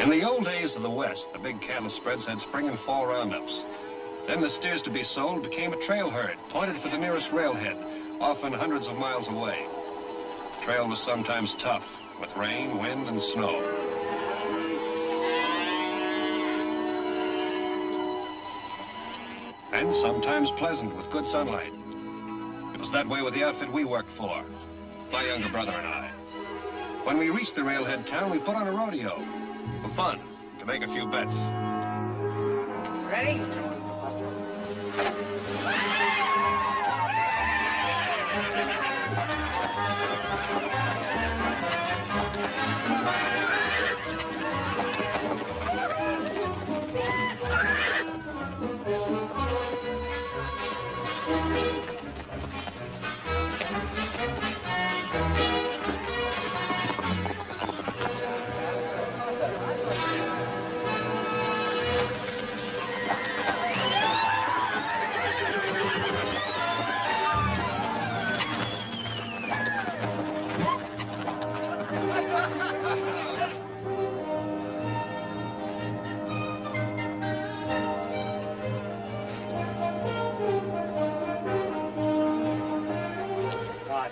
In the old days of the West, the big cattle spreads had spring and fall roundups. Then the steers to be sold became a trail herd, pointed for the nearest railhead, often hundreds of miles away. The trail was sometimes tough, with rain, wind, and snow. And sometimes pleasant, with good sunlight. It was that way with the outfit we worked for, my younger brother and I. When we reached the railhead town, we put on a rodeo. For fun, to make a few bets. Ready?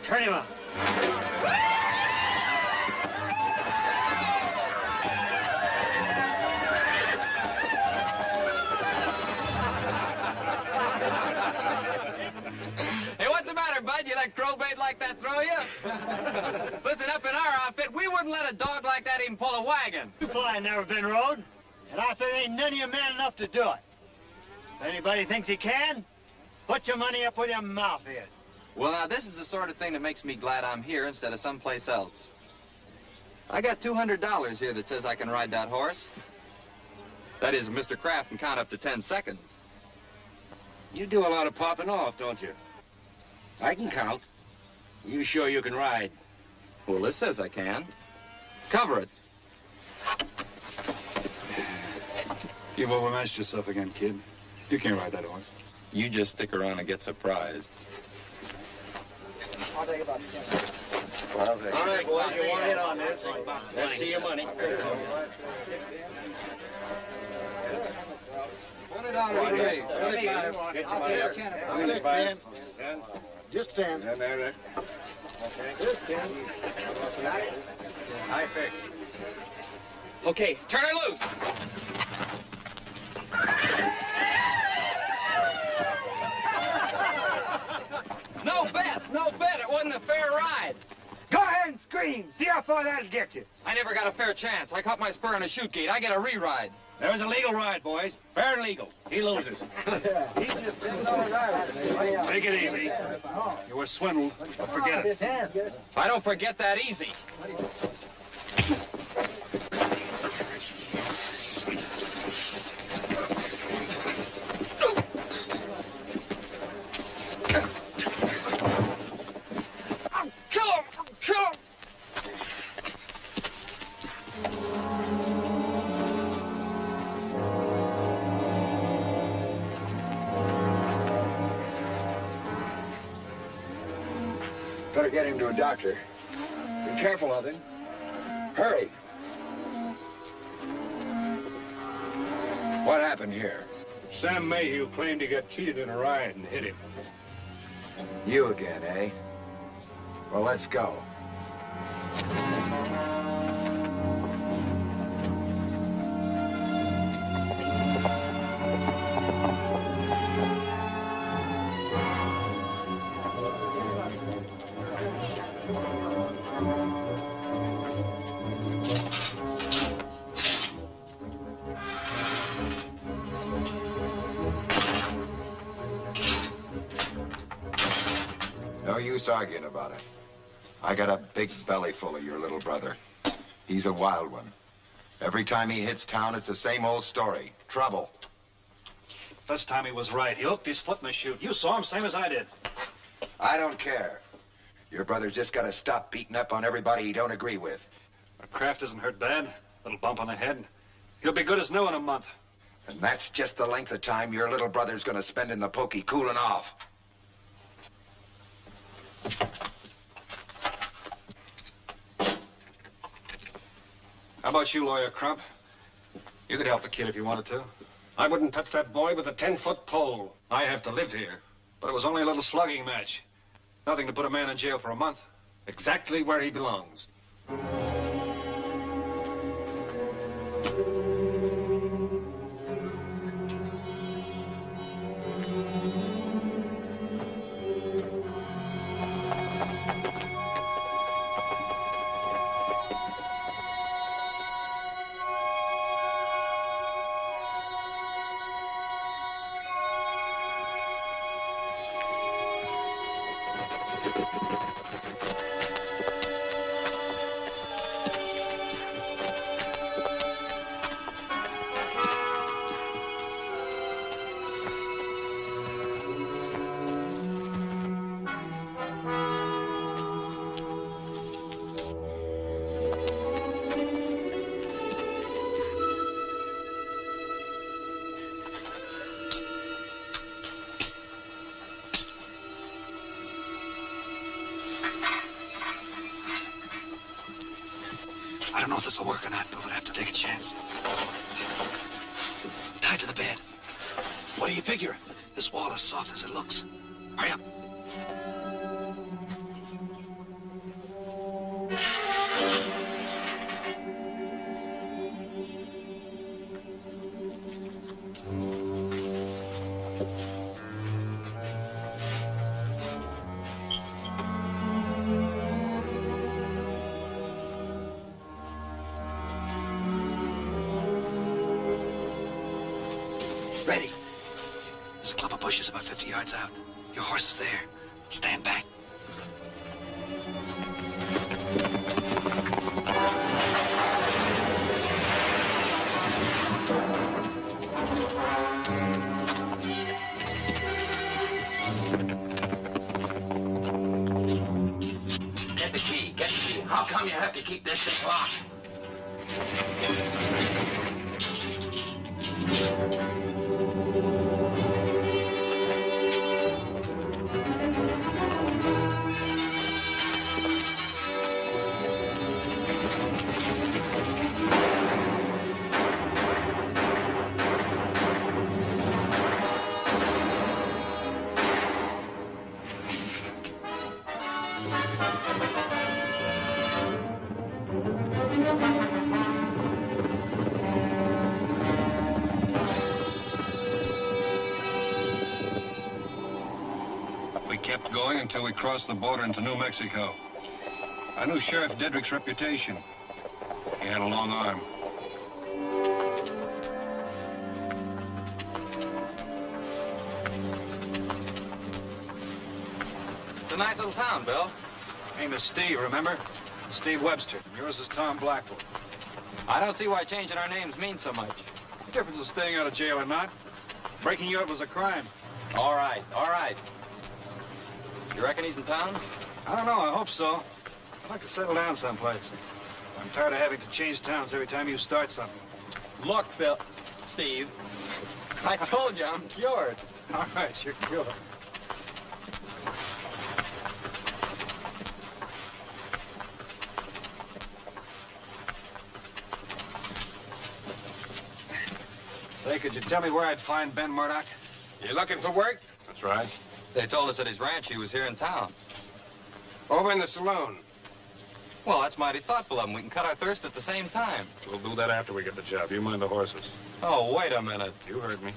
Turn him up. Hey, what's the matter, Bud? You let crowbait like that throw you? Listen, up in our outfit, we wouldn't let a dog like that even pull a wagon. You boy ain't never been rode, and I think ain't none of you man enough to do it. If anybody thinks he can, put your money up with your mouth here. Well, now, this is the sort of thing that makes me glad I'm here instead of someplace else. I got $200 here that says I can ride that horse. That is, Mr. Kraft can count up to 10 seconds. You do a lot of popping off, don't you? I can count. You sure you can ride? Well, this says I can. Cover it. You've overmatched yourself again, kid. You can't ride that horse. You just stick around and get surprised. I'll take about 10. All right, boys, you want in on this? Let's see your money. $20 trade. I'll take 10. I'll take 10. 10. Just 10. There. Just 10. I fix. Okay, turn her loose. No bet, no bet. It wasn't a fair ride. Go ahead and scream. See how far that'll get you. I never got a fair chance. I caught my spur on a chute gate. I get a re-ride. There was a legal ride, boys. Fair and legal. He loses. Take it easy. You were swindled. Don't forget it. I don't forget that easy. Better get him to a doctor. Be careful of him. Hurry. What happened here? Sam Mayhew claimed he got cheated in a ride and hit him. You again, eh? Well, let's go. No use arguing about it. I got a big belly full of your little brother. He's a wild one. Every time he hits town, it's the same old story. Trouble. This time he was right. He hooked his foot in the chute. You saw him same as I did. I don't care. Your brother's just got to stop beating up on everybody he don't agree with. Kraft isn't hurt bad. Little bump on the head. He'll be good as new in a month. And that's just the length of time your little brother's going to spend in the pokey cooling off. How about you, Lawyer Crump? You could help the kid if you wanted to. I wouldn't touch that boy with a 10-foot pole. I have to live here. But it was only a little slugging match. Nothing to put a man in jail for a month. Exactly where he belongs. I don't know if this will work or not, but we'll have to take a chance. Tied to the bed. What do you figure? This wall is soft as it looks. Hurry up. Ready. There's a clump of bushes about 50 yards out. Your horse is there. Stand back. Get the key, get the key. How come you have to keep this thing locked? We kept going until we crossed the border into New Mexico. I knew Sheriff Dedrick's reputation. He had a long arm. It's a nice little town, Bill. Name is Steve, remember? Steve Webster. Yours is Tom Blackwell. I don't see why changing our names means so much. The difference is staying out of jail or not. Breaking you out was a crime. All right, all right. You reckon he's in town? I don't know, I hope so. I'd like to settle down someplace. I'm tired of having to change towns every time you start something. Look, Bill. Steve. I told you I'm cured. All right, you're cured. Say, could you tell me where I'd find Ben Murdoch? You looking for work? That's right. They told us at his ranch he was here in town. Over in the saloon. Well, that's mighty thoughtful of him. We can cut our thirst at the same time. We'll do that after we get the job. You mind the horses. Oh, wait a minute. You heard me.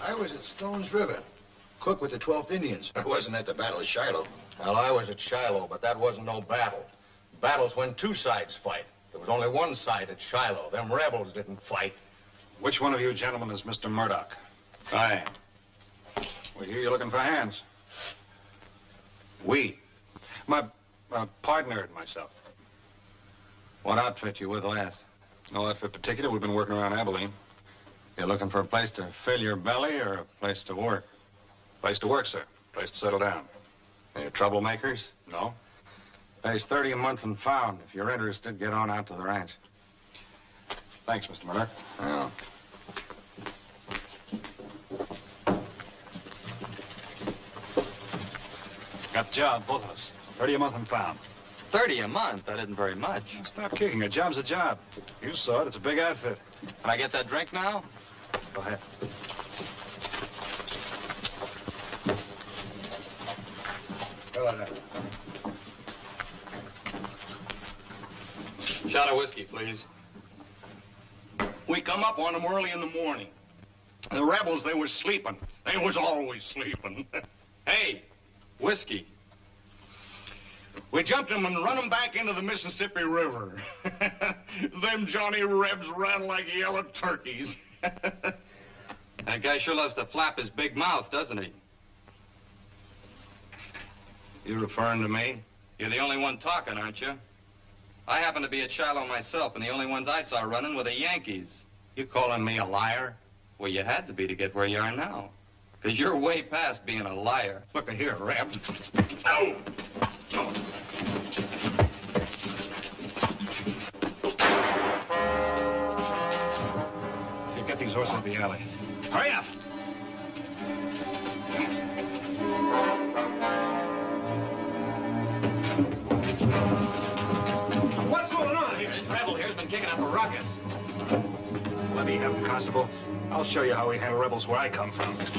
I was at Stone's River, cook with the 12th Indians. I wasn't at the Battle of Shiloh. Well, I was at Shiloh, but that wasn't no battle. Battle's when two sides fight. There was only one side at Shiloh. Them rebels didn't fight. Which one of you gentlemen is Mr. Murdoch? I am. We hear you're looking for hands. We. My partner and myself. What outfit you with last? No outfit particular. We've been working around Abilene. You looking for a place to fill your belly or a place to work? Place to work, sir. Place to settle down. Any troublemakers? No? Pays 30 a month and found. If you're interested, get on out to the ranch. Thanks, Mr. Murdoch. Well. Got the job, both of us. 30 a month and found. 30 a month? That isn't very much. Stop kicking. A job's a job. You saw it. It's a big outfit. Can I get that drink now? Go ahead. Go ahead. Shot of whiskey, please. We come up on them early in the morning. The rebels, they was sleeping. They was always sleeping. Hey, whiskey. We jumped them and run them back into the Mississippi River. Them Johnny Rebs ran like yellow turkeys. That guy sure loves to flap his big mouth, doesn't he? You referring to me? You're the only one talking, aren't you? I happen to be at Shiloh myself, and the only ones I saw running were the Yankees. You calling me a liar? Well, you had to be to get where you are now. Because you're way past being a liar. Look here, Reb. Oh! Oh. Here, get these horses in the alley. Hurry up! What's going on here? This rebel here's been kicking up a ruckus. Let me have him, Constable. I'll show you how we handle rebels where I come from. What's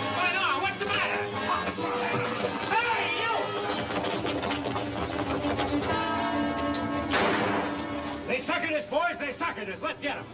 going on? What's the matter? Hey, you! They suckered us, boys. They suckered us. Let's get them.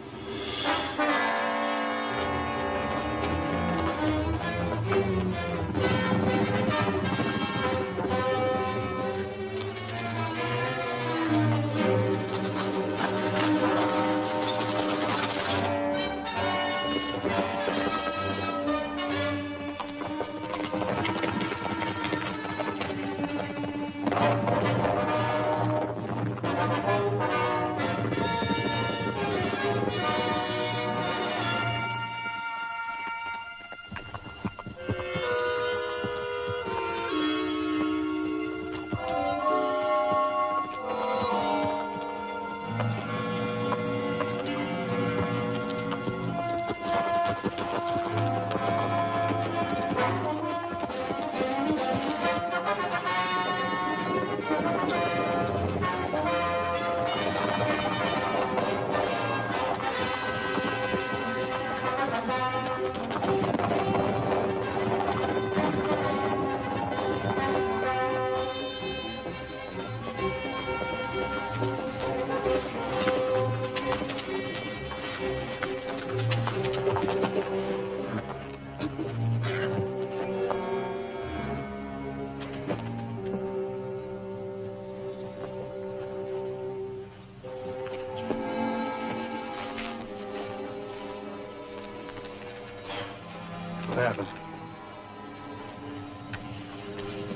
What happened?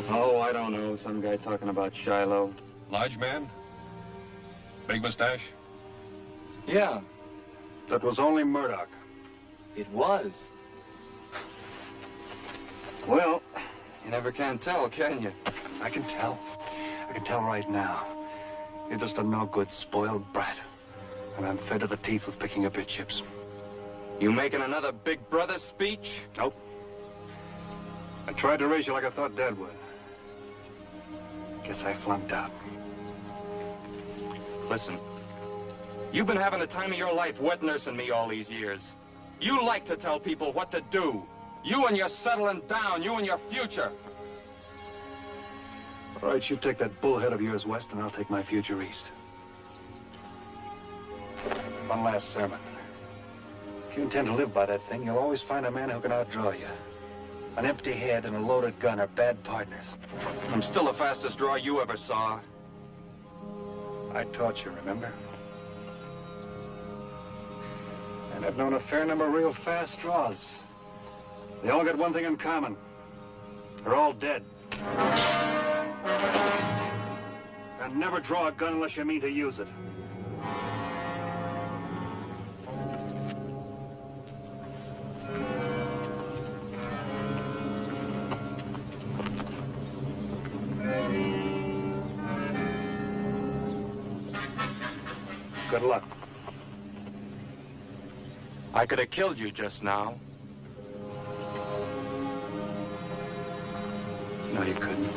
Oh, I don't know. Some guy talking about Shiloh. Large man? Big mustache? Yeah, That was only Murdoch. it was. Well, You never can tell, can you? I can tell. I can tell right now. You're just a no-good, spoiled brat. And I'm fed to the teeth with picking up your chips. You making another big brother speech? Nope. I tried to raise you like I thought Dad would. Guess I flunked out. Listen, you've been having the time of your life wet nursing me all these years. You like to tell people what to do. You and your settling down, you and your future. All right, you take that bullhead of yours west, and I'll take my future east. One last sermon. If you intend to live by that thing, you'll always find a man who can outdraw you. An empty head and a loaded gun are bad partners. I'm still the fastest draw you ever saw. I taught you, remember? And I've known a fair number of real fast draws. They all got one thing in common. They're all dead. And never draw a gun unless you mean to use it. Good luck. I could have killed you just now. No, you couldn't.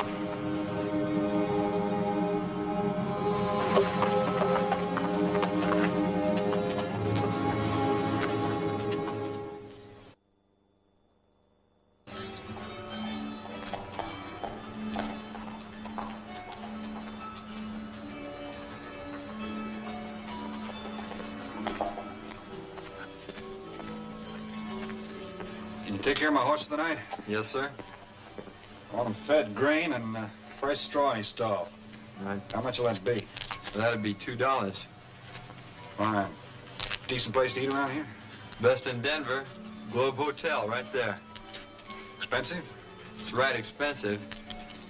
Can you take care of my horse for the night? Yes, sir. I want him fed grain and fresh straw in his stall. All right. How much will that be? That'd be $2. Fine. Decent place to eat around here? Best in Denver. Globe Hotel, right there. Expensive? It's right expensive.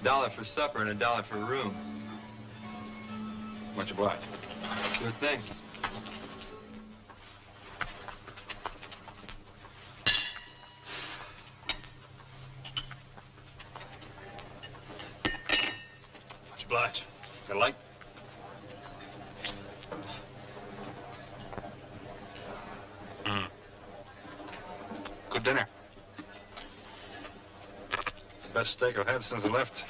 $1 for supper and $1 for a room. Much obliged. Sure thing. Much obliged. Got a light? Good dinner. Best steak I've had since I left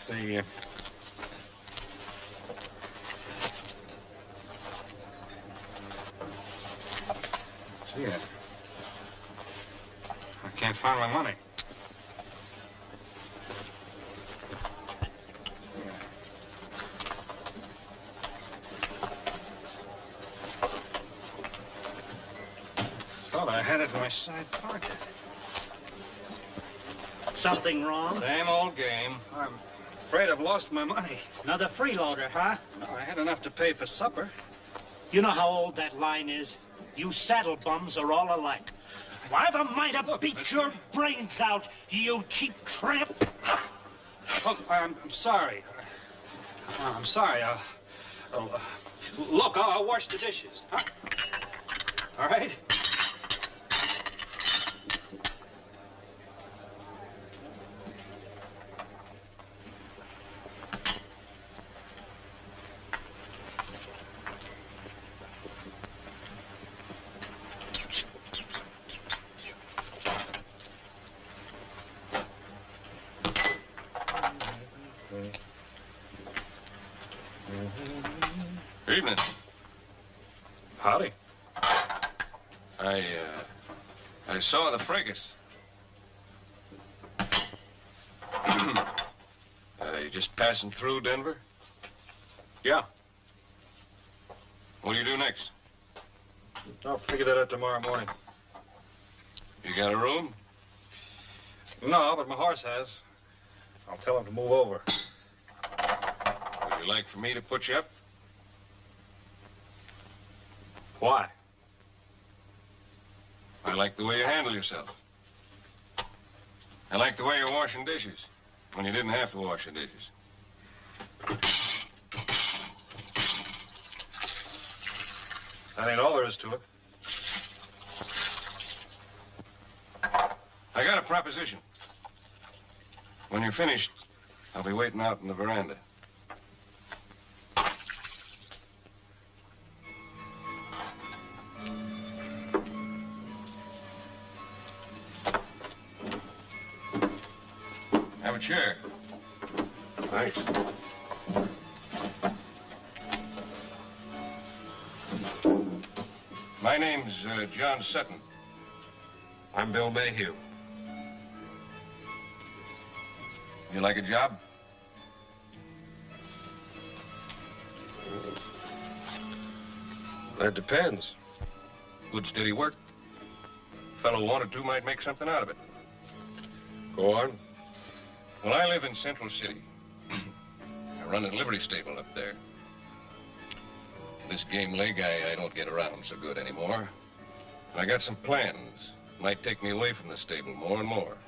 the... Gee, I can't find my money. Thought I had it in my side pocket. Something wrong? Same old game. I'm afraid I've lost my money. Another freeloader, huh? No, I had enough to pay for supper. You know how old that line is? You saddle bums are all alike. I've a mind to beat your brains out, you cheap tramp. Look, I'm sorry. I'm sorry. Look, I'll wash the dishes. Huh? All right? Evening. Howdy. I saw the fracas. You just passing through Denver? Yeah. What do you do next? I'll figure that out tomorrow morning. You got a room? No, but my horse has. I'll tell him to move over. Would you like for me to put you up? Why? I like the way you handle yourself. I like the way you're washing dishes when you didn't have to wash the dishes. That ain't all there is to it. I got a proposition. When you're finished, I'll be waiting out in the veranda. Have a chair. Thanks. My name's John Sutton. I'm Bill Mayhew. You like a job? That depends. Good steady work. Fellow who wanted to might make something out of it. Go on. Well, I live in Central City. I run a livery stable up there. This game lay guy, I don't get around so good anymore. I got some plans. Might take me away from the stable more and more.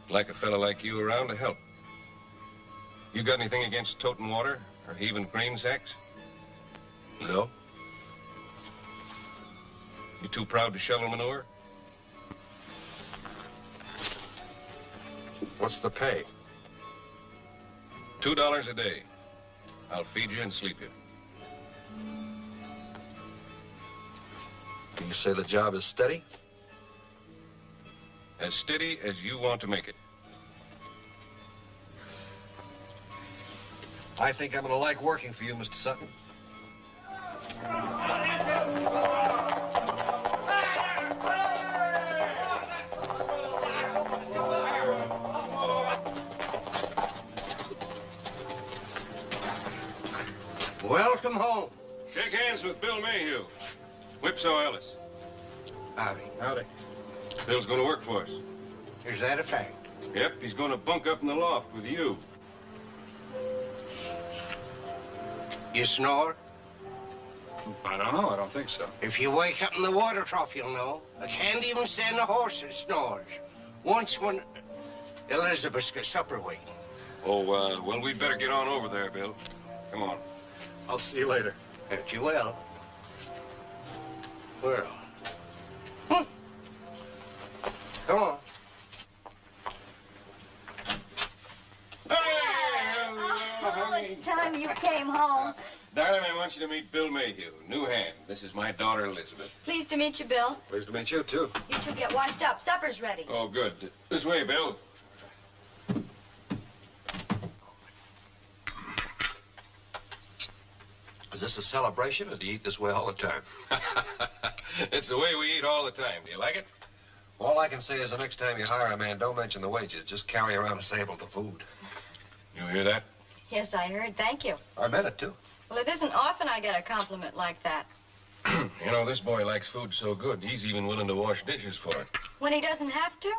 Like a fella like you around to help. You got anything against toting water or heaving grain sacks? No. You too proud to shovel manure? What's the pay? $2 a day. I'll feed you and sleep you. You say the job is steady? As steady as you want to make it. I think I'm going to like working for you, Mr. Sutton. Welcome home. Shake hands with Bill Mayhew. Whipsaw Ellis. Howdy. Howdy. Bill's going to work for us. Is that a fact? Yep, he's going to bunk up in the loft with you. You snore? I don't know. I don't think so. If you wake up in the water trough, you'll know. I can't even stand a horse that snores. Once when Elizabeth's got supper waiting. Oh, well, we'd better get on over there, Bill. Come on. I'll see you later. If you will. Well. Come on. Oh, it's time you came home. Darling, I want you to meet Bill Mayhew, new hand. This is my daughter, Elizabeth. Pleased to meet you, Bill. Pleased to meet you, too. You two get washed up. Supper's ready. Oh, good. This way, Bill. Is this a celebration, or do you eat this way all the time? It's the way we eat all the time. Do you like it? All I can say is the next time you hire a man, don't mention the wages. Just carry around a sample of the food. You hear that? Yes, I heard. Thank you. I meant it, too. Well, it isn't often I get a compliment like that. You know, this boy likes food so good, he's even willing to wash dishes for it. When he doesn't have to?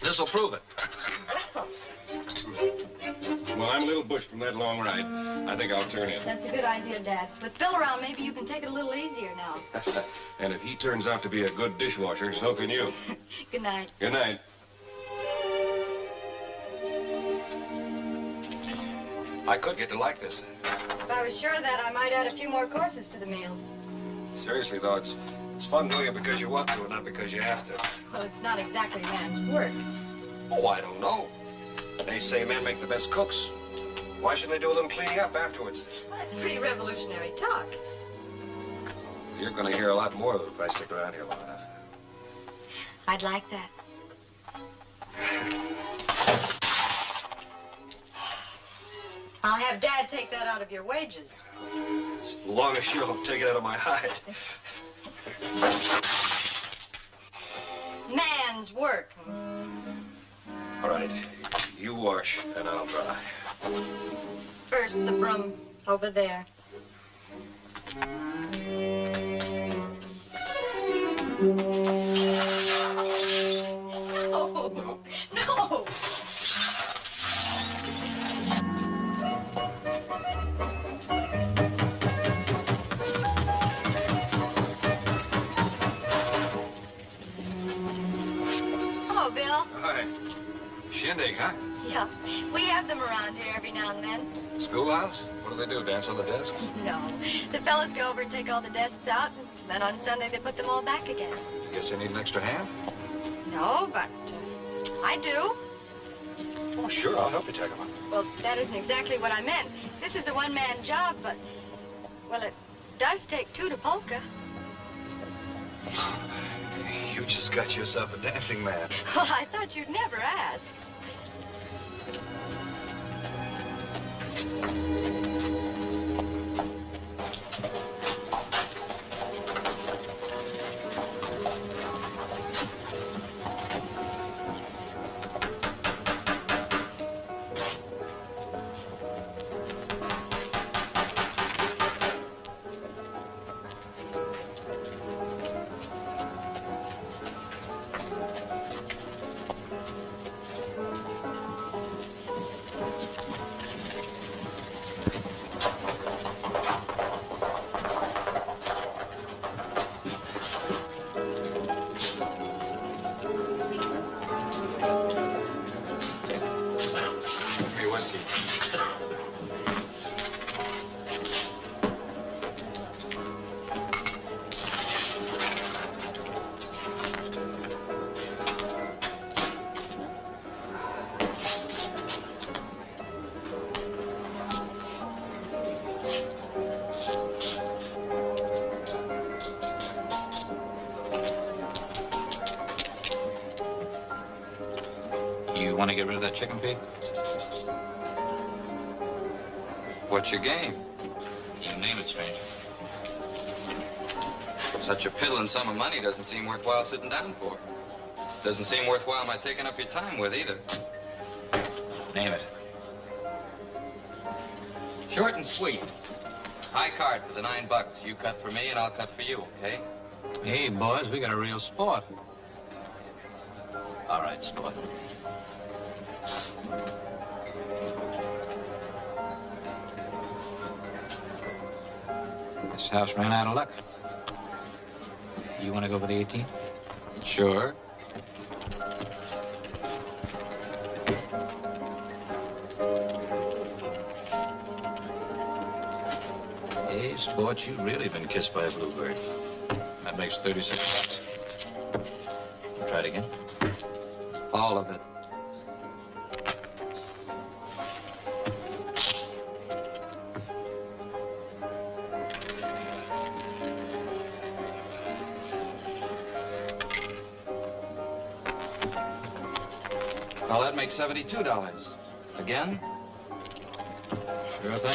This'll prove it. Well, I'm a little bushed from that long ride. I think I'll turn in. That's a good idea, Dad. With Bill around, maybe you can take it a little easier now. And if he turns out to be a good dishwasher, so can you. Good night. Good night. I could get to like this. If I was sure of that, I might add a few more courses to the meals. Seriously, though, it's fun doing it because you want to and not because you have to. Well, it's not exactly a man's work. Oh, I don't know. They say men make the best cooks. Why shouldn't they do a little cleaning up afterwards? Well, that's pretty revolutionary talk. You're going to hear a lot more of it if I stick around here long enough. I'd like that. I'll have Dad take that out of your wages. As long as you'll take it out of my hide. Man's work. All right. You wash, and I'll dry. First, the broom over there. No, no. Hello, Bill. Hi. Shindig, huh? Yeah, we have them around here every now and then. Schoolhouse? What do they do, dance on the desk? No, the fellas go over and take all the desks out, and then on Sunday they put them all back again. You guess they need an extra hand? No, but I do. Oh, sure, I'll help you take them up. Well, that isn't exactly what I meant. This is a one-man job, but, well, it does take two to polka. You just got yourself a dancing man. Well, I thought you'd never ask. You want to get rid of that chicken pig? What's your game? You name it, stranger. Such a piddling sum of money doesn't seem worthwhile sitting down for. Doesn't seem worthwhile my taking up your time with either. Name it. Short and sweet. High card for the $9. You cut for me and I'll cut for you, okay? Hey, boys, we got a real sport. All right, sport. This house ran out of luck. You want to go for the 18? Sure. Hey, sport, you've really been kissed by a bluebird. That makes 36 bucks. Try it again. All of it. Well, that makes $72. Again? Sure thing.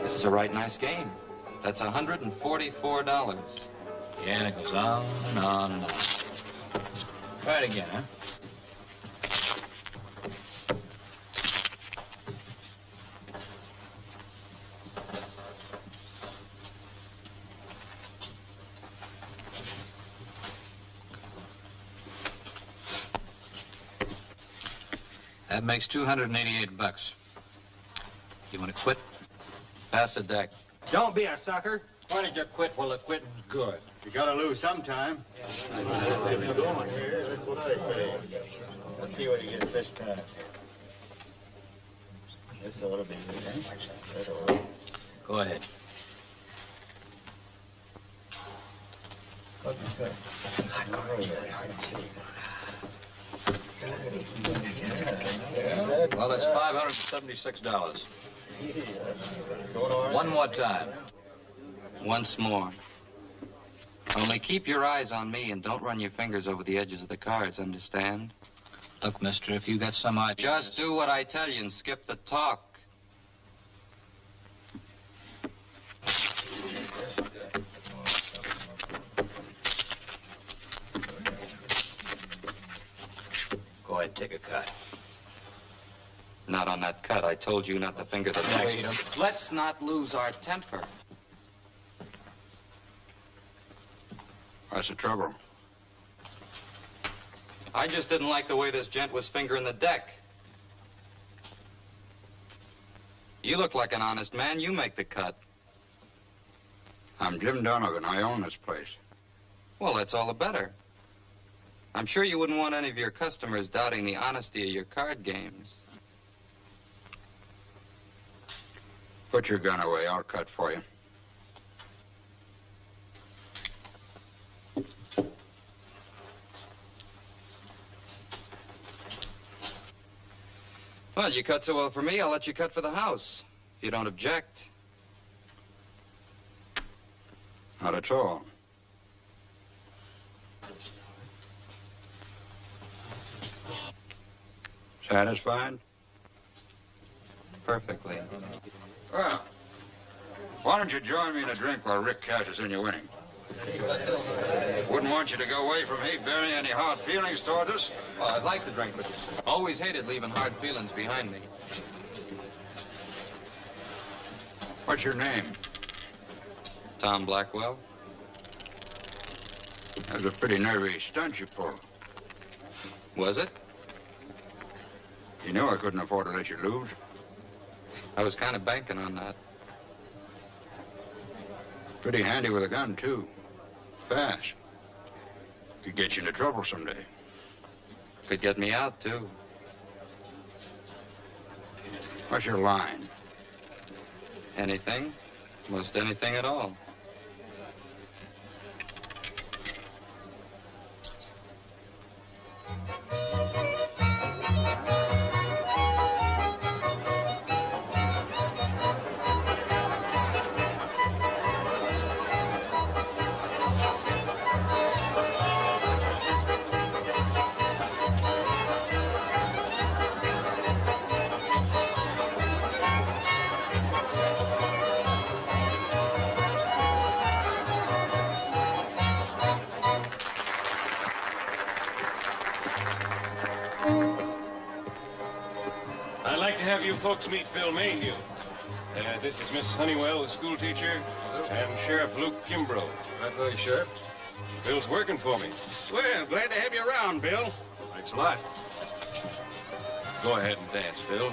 This is a right nice game. That's $144. Yeah, and it goes on and on and on. Try it again, huh? That makes 288 bucks. You want to quit? Pass the deck. Don't be a sucker. Why did you quit while the quitting's good? You gotta lose sometime. Going here, that's what I say. Let's see what he gets this time. This ought to be good. Go ahead. Well, it's $576. One more time. Once more. Only keep your eyes on me and don't run your fingers over the edges of the cards, understand? Look, mister, if you got some idea... Just do what I tell you and skip the talk. Go ahead, take a cut. Not on that cut. I told you not to finger the deck. Let's not lose our temper. What's the trouble? I just didn't like the way this gent was fingering the deck. You look like an honest man. You make the cut. I'm Jim Donovan. I own this place. Well, that's all the better. I'm sure you wouldn't want any of your customers doubting the honesty of your card games. Put your gun away. I'll cut for you. Well, you cut so well for me, I'll let you cut for the house, if you don't object. Not at all. Satisfied? Perfectly. Well, why don't you join me in a drink while Rick cashes in your winning? Wouldn't want you to go away from me bearing any hard feelings toward us. Well, I'd like to drink with you. Always hated leaving hard feelings behind me. What's your name? Tom Blackwell. That was a pretty nervy stunt you pulled. Was it? You knew I couldn't afford to let you lose. I was kind of banking on that. Pretty handy with a gun, too. Fast. Could get you into trouble someday. Could get me out, too. What's your line? Anything. Most anything at all. have you folks meet Bill Mayhew. This is Miss Honeywell, the school teacher, and Sheriff Luke Kimbrough. Right away, Sheriff. Bill's working for me. Well, glad to have you around, Bill. Thanks a lot. Go ahead and dance, Bill.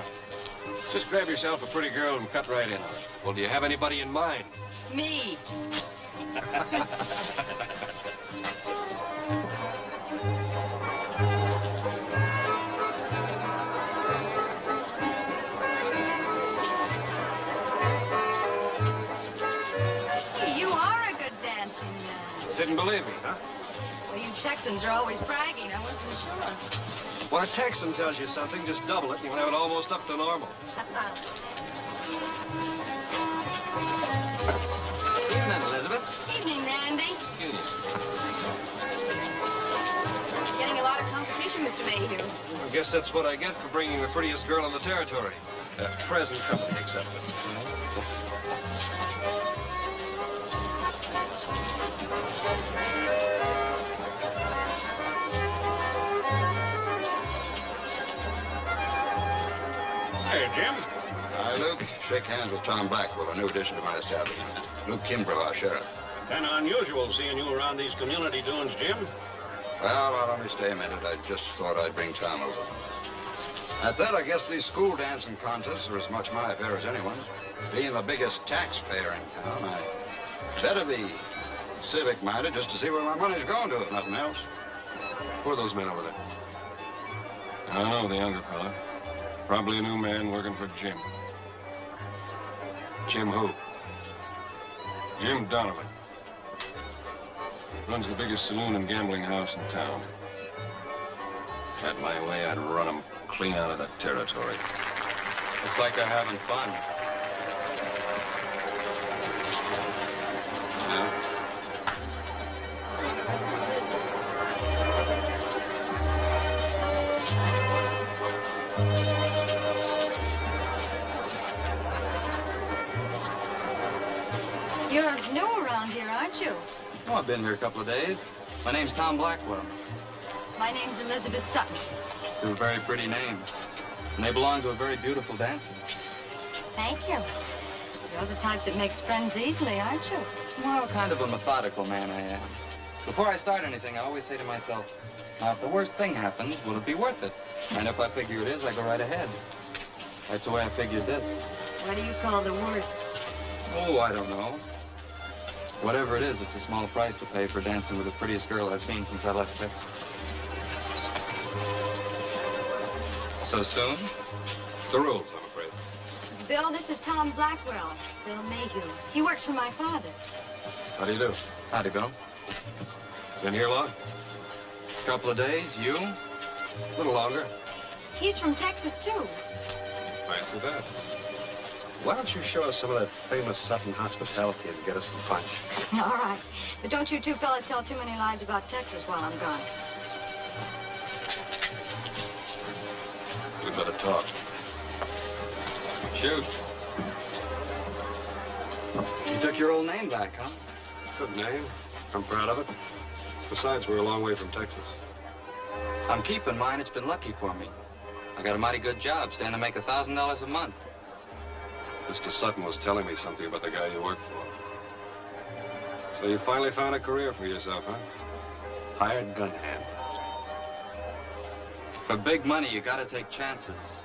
Just grab yourself a pretty girl and cut right in on it. Well, do you have anybody in mind? Me. You are a good dancing man. Didn't believe me, huh? Well, you Texans are always bragging. I wasn't sure. When a Texan tells you something, just double it, and you'll have it almost up to normal. Evening, Elizabeth. Evening, Randy. Getting a lot of competition, Mr. Mayhew. I guess that's what I get for bringing the prettiest girl in the territory. Present company accepted. Hey, Jim. Hi, Luke. Shake hands with Tom Blackwell, a new addition to my establishment. Luke Kimbrough, our sheriff. Kind of unusual seeing you around these community doings, Jim. Well, I'll only stay a minute. I just thought I'd bring Tom over. At that, I guess these school dancing contests are as much my affair as anyone's. Being the biggest taxpayer in town, I better be civic-minded just to see where my money's going to, if nothing else. Who are those men over there? I don't know, the younger fella. Probably a new man working for Jim. Jim who? Jim Donovan. Runs the biggest saloon and gambling house in town. Had my way, I'd run him clean out of the territory. Looks like they're having fun. You're new around here, aren't you? Oh, I've been here a couple of days. My name's Tom Blackwell. My name's Elizabeth Sutton. Two very pretty names. And they belong to a very beautiful dancer. Thank you. You're the type that makes friends easily, aren't you? Well, kind of a methodical man I am. Before I start anything, I always say to myself, now, if the worst thing happens, will it be worth it? And if I figure it is, I go right ahead. That's the way I figured this. What do you call the worst? Oh, I don't know. Whatever it is, it's a small price to pay for dancing with the prettiest girl I've seen since I left Texas. So soon? The rules, I'm afraid. Bill, this is Tom Blackwell. Bill Mayhew. He works for my father. How do you do? Howdy, Bill. Been here long? Couple of days. You? A little longer. He's from Texas, too. Fancy that. Why don't you show us some of that famous Sutton hospitality and get us some punch? All right. But don't you two fellas tell too many lies about Texas while I'm gone. We'd better talk. Shoot. You took your old name back, huh? Good name. I'm proud of it. Besides, we're a long way from Texas. I'm keeping mine. It's been lucky for me. I got a mighty good job, staying to make $1,000 a month. Mr. Sutton was telling me something about the guy you work for. So you finally found a career for yourself, huh? Hired gun hand. For big money, you gotta take chances.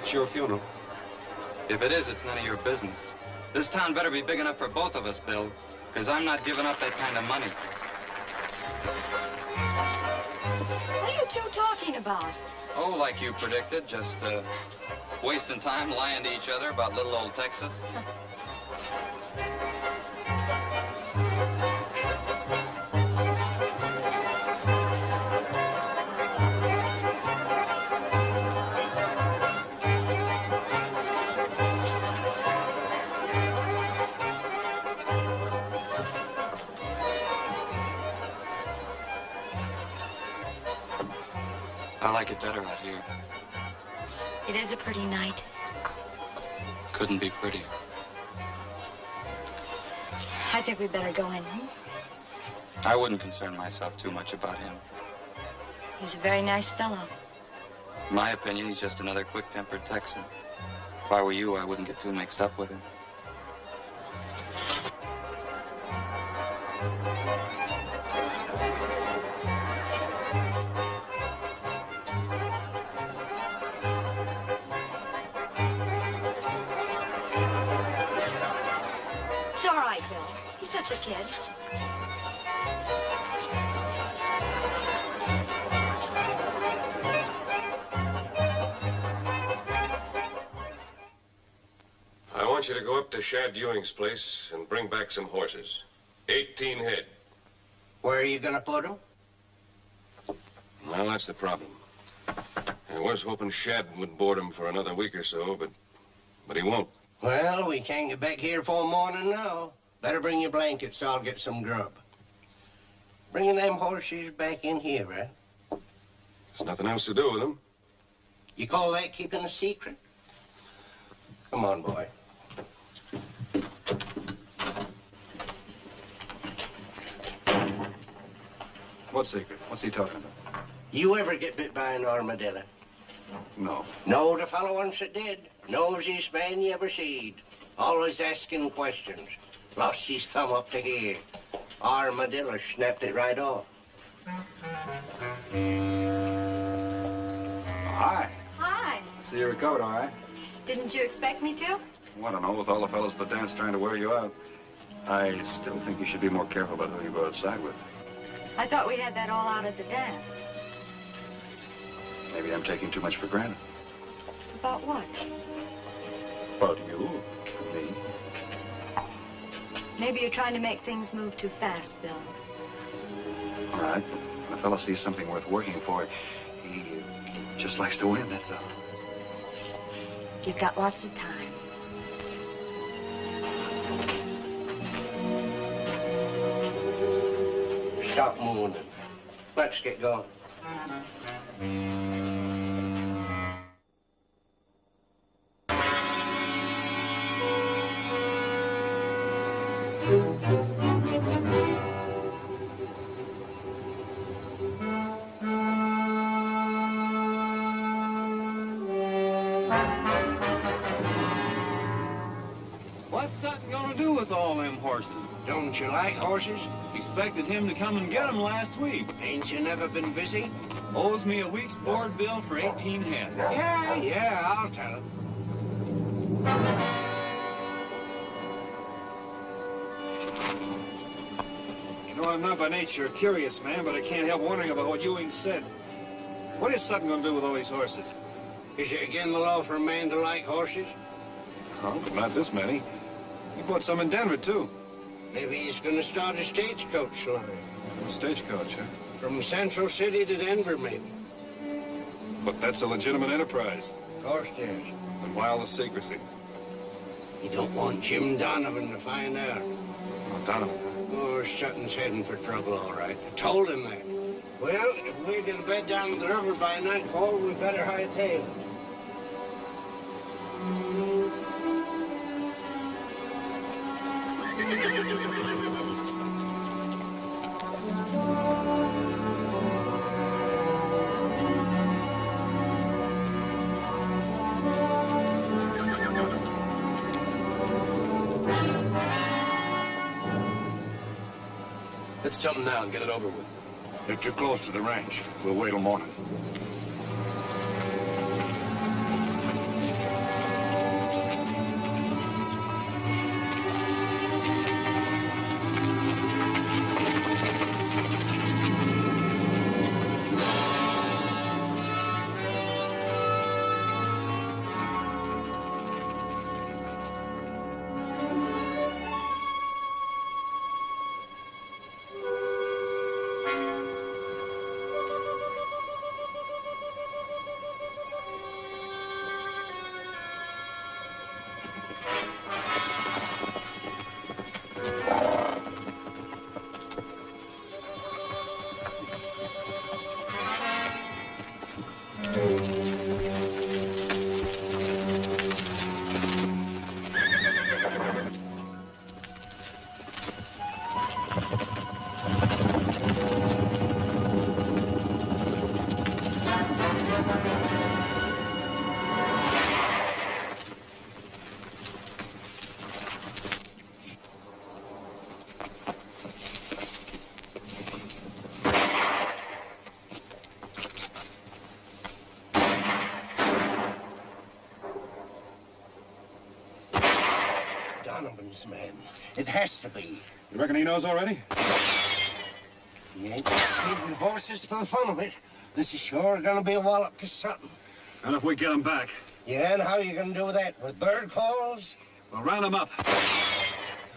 It's your funeral. If it is, it's none of your business. This town better be big enough for both of us, Bill, because I'm not giving up that kind of money. What are you two talking about? Oh, like you predicted, just, wasting time lying to each other about little old Texas. I like it better out here. It is a pretty night. Couldn't be prettier. I think we'd better go in. I wouldn't concern myself too much about him. He's a very nice fellow. In my opinion, he's just another quick-tempered Texan. If I were you, I wouldn't get too mixed up with him. It's all right, Bill. He's just a kid. I want you to go up to Shad Ewing's place and bring back some horses. 18 head. Where are you going to put them? Well, that's the problem. I was hoping Shad would board him for another week or so, but he won't. Well, we can't get back here for morning now. Better bring your blankets so I'll get some grub. Bringing them horses back in here, eh? There's nothing else to do with them. You call that keeping a secret? Come on, boy. What secret? What's he talking about? You ever get bit by an armadillo? No. No, the fellow once that did. Nosiest man you ever seed. Always asking questions. Lost his thumb up to here. Armadillo snapped it right off. Hi. Hi. See you recovered, all right? Didn't you expect me to? Well, I don't know, with all the fellows at the dance trying to wear you out. I still think you should be more careful about who you go outside with. I thought we had that all out at the dance. Maybe I'm taking too much for granted. About what? About you, me. Maybe you're trying to make things move too fast, Bill. All right, but when a fellow sees something worth working for, he just likes to win, that's all. You've got lots of time. Stop mooning. Let's get going. What's Sutton gonna do with all them horses? Don't you like horses? Expected him to come and get them last week. Ain't you never been busy? Owes me a week's board bill for 18 head. Yeah, I'll tell him. You know, I'm not by nature a curious man, but I can't help wondering about what Ewing said. What is Sutton going to do with all these horses? Is it again the law for a man to like horses? Oh, not this many. He bought some in Denver, too. Maybe he's going to start a stagecoach line. A stagecoach, huh? From Central City to Denver, maybe. But that's a legitimate enterprise. Of course it is. And wildest secrecy. You don't want Jim Donovan to find out. Oh, Donovan. Oh, Sutton's heading for trouble, all right. I told him that. Well, if we're going to bed down to the river by nightfall, we better hightail. Let's jump now and get it over with. They're too close to the ranch. We'll wait till morning. Donovan's man. It has to be. You reckon he knows already? He ain't just saving horses for the fun of it. This is sure gonna be a wallop to something. And if we get him back? Yeah, and how are you gonna do that? With bird calls? We'll round him up.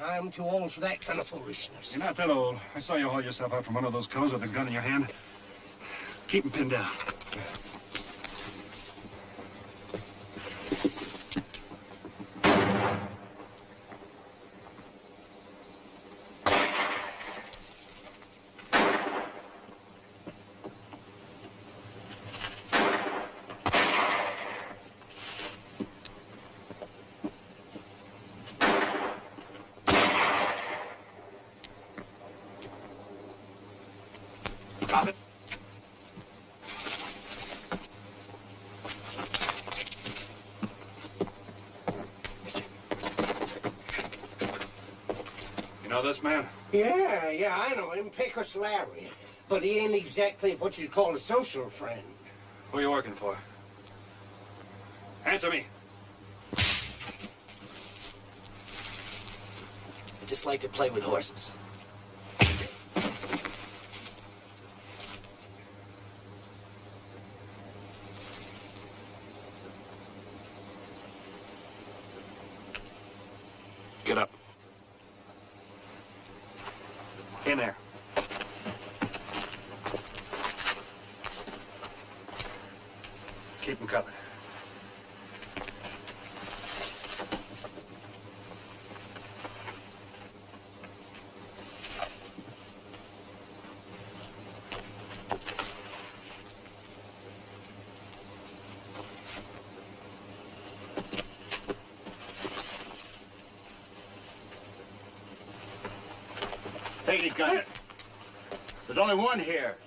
I'm too old for that kind of foolishness. You're not that old. I saw you haul yourself out from one of those cars with a gun in your hand. Keep him pinned down. Drop it. You know this man? Yeah, I know him. Pecos Larry. But he ain't exactly what you'd call a social friend. Who are you working for? Answer me. I just like to play with horses. Get up. In there. Keep him covered. Payne's got it. There's only one here.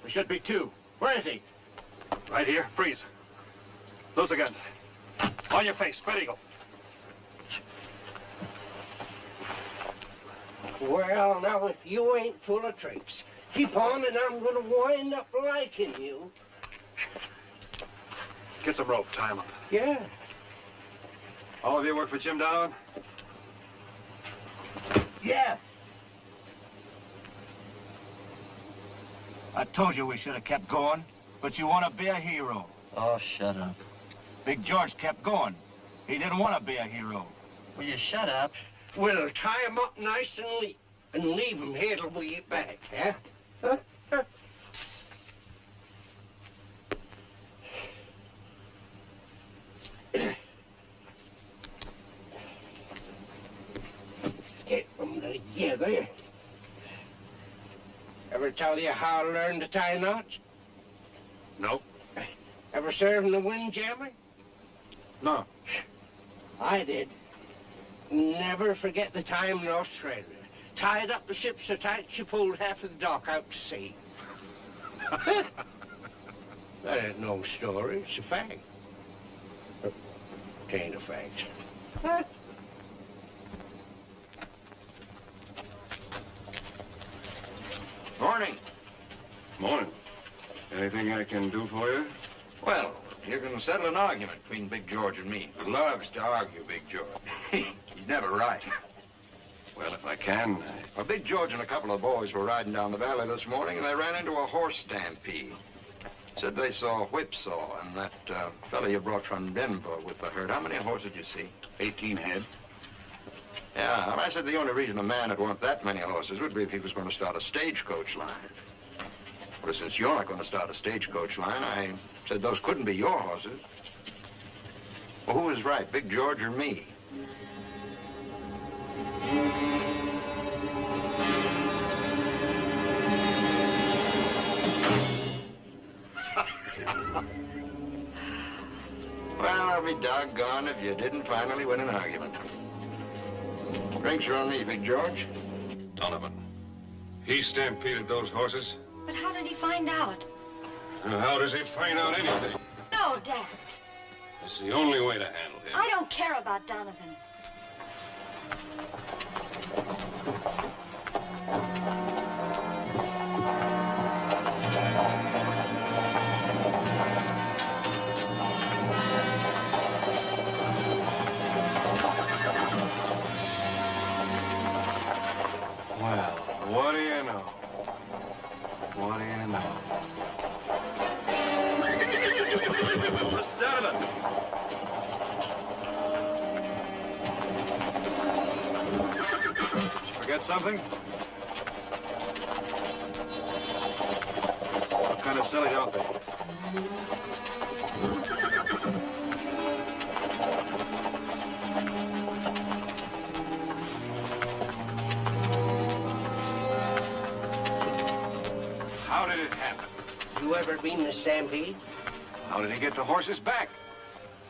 There should be two. Where is he? Right here. Freeze. Loose the guns. On your face. Spread eagle. Well, now, if you ain't full of tricks, keep on and I'm gonna wind up liking you. Get some rope. Tie him up. Yeah. All of you work for Jim Donovan? Yeah. I told you we should have kept going, but you want to be a hero. Oh, shut up. Big George kept going. He didn't want to be a hero. Will you shut up? We'll tie him up nice and leave him here till we get back, huh? Get them together. Ever tell you how to learn to tie knots? No. Ever served in the windjammer? No. I did. Never forget the time in Australia. Tied up the ship so tight she pulled half of the dock out to sea. That ain't no story. It's a fact. It ain't a fact. Huh? Morning. Morning. Anything I can do for you? Well, you're going to settle an argument between Big George and me. Loves to argue, Big George. He's never right. Well, if I can, Well, Big George and a couple of boys were riding down the valley this morning, and they ran into a horse stampede. Said they saw Whipsaw and that fella you brought from Denver with the herd. How many horses did you see? 18 head. Yeah, well, I said the only reason a man would want that many horses would be if he was going to start a stagecoach line. But since you're not going to start a stagecoach line, I said those couldn't be your horses. Well, who was right, Big George or me? Well, I'll be doggone if you didn't finally win an argument. Drinks are on me, Big George. Donovan. He stampeded those horses? But how did he find out? How does he find out anything? No, Dad. It's the only way to handle him. I don't care about Donovan. Mr. Donovan. Did you forget something? What kind of silly don't they? How did it happen? You ever been to Stampede? How did he get the horses back?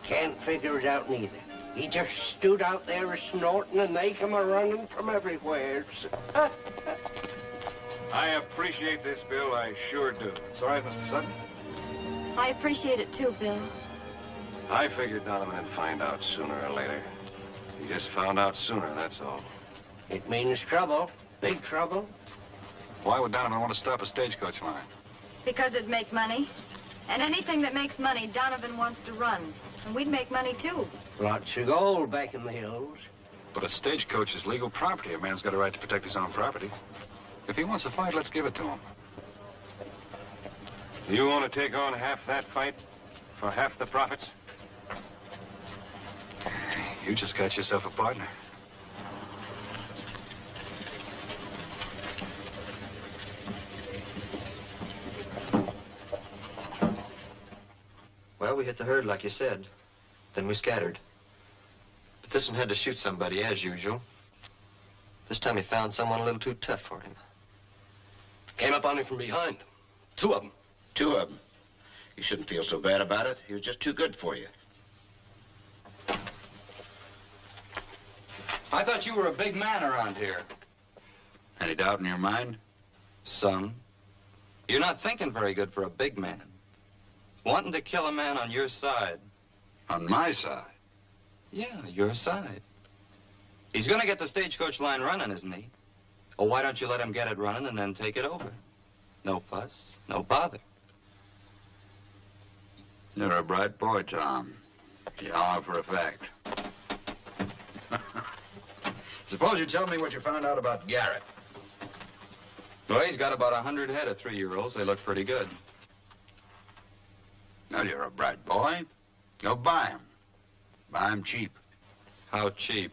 Can't figure it out neither. He just stood out there snorting and they come a-running from everywhere. I appreciate this, Bill. I sure do. It's all right, Mr. Sutton. I appreciate it too, Bill. I figured Donovan would find out sooner or later. He just found out sooner, that's all. It means trouble. Big trouble. Why would Donovan want to stop a stagecoach line? Because it'd make money. And anything that makes money, Donovan wants to run. And we'd make money too. Lots of gold back in the hills. But a stagecoach is legal property. A man's got a right to protect his own property. If he wants to fight, let's give it to him. You want to take on half that fight for half the profits? You just got yourself a partner. Well, we hit the herd like you said. Then we scattered. But this one had to shoot somebody, as usual. This time he found someone a little too tough for him. Came up on him from behind. 2 of them. 2 of them. You shouldn't feel so bad about it. He was just too good for you. I thought you were a big man around here. Any doubt in your mind? Some. You're not thinking very good for a big man. Wanting to kill a man on your side. On my side? Yeah, your side. He's gonna get the stagecoach line running, isn't he? Well, why don't you let him get it running and then take it over? No fuss, no bother. You're a bright boy, Tom. You know for a fact. Suppose you tell me what you found out about Garrett. Well, he's got about 100 head of 3-year-olds. They look pretty good. Now, you're a bright boy. Go buy him. Buy him cheap. How cheap?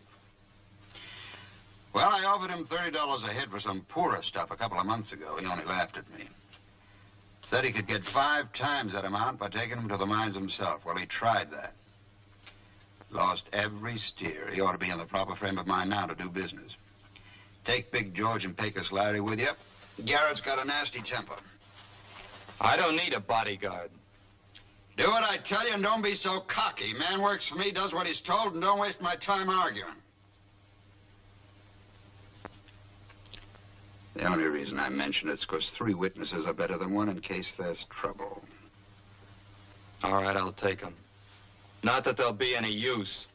Well, I offered him $30 a head for some poorer stuff a couple of months ago. He only laughed at me. Said he could get 5 times that amount by taking him to the mines himself. Well, he tried that. Lost every steer. He ought to be in the proper frame of mind now to do business. Take Big George and Pecos Larry with you. Garrett's got a nasty temper. I don't need a bodyguard. Do what I tell you and don't be so cocky. Man works for me, does what he's told, and don't waste my time arguing. The only reason I mention it's because 3 witnesses are better than 1 in case there's trouble. All right, I'll take them. Not that they'll be any use.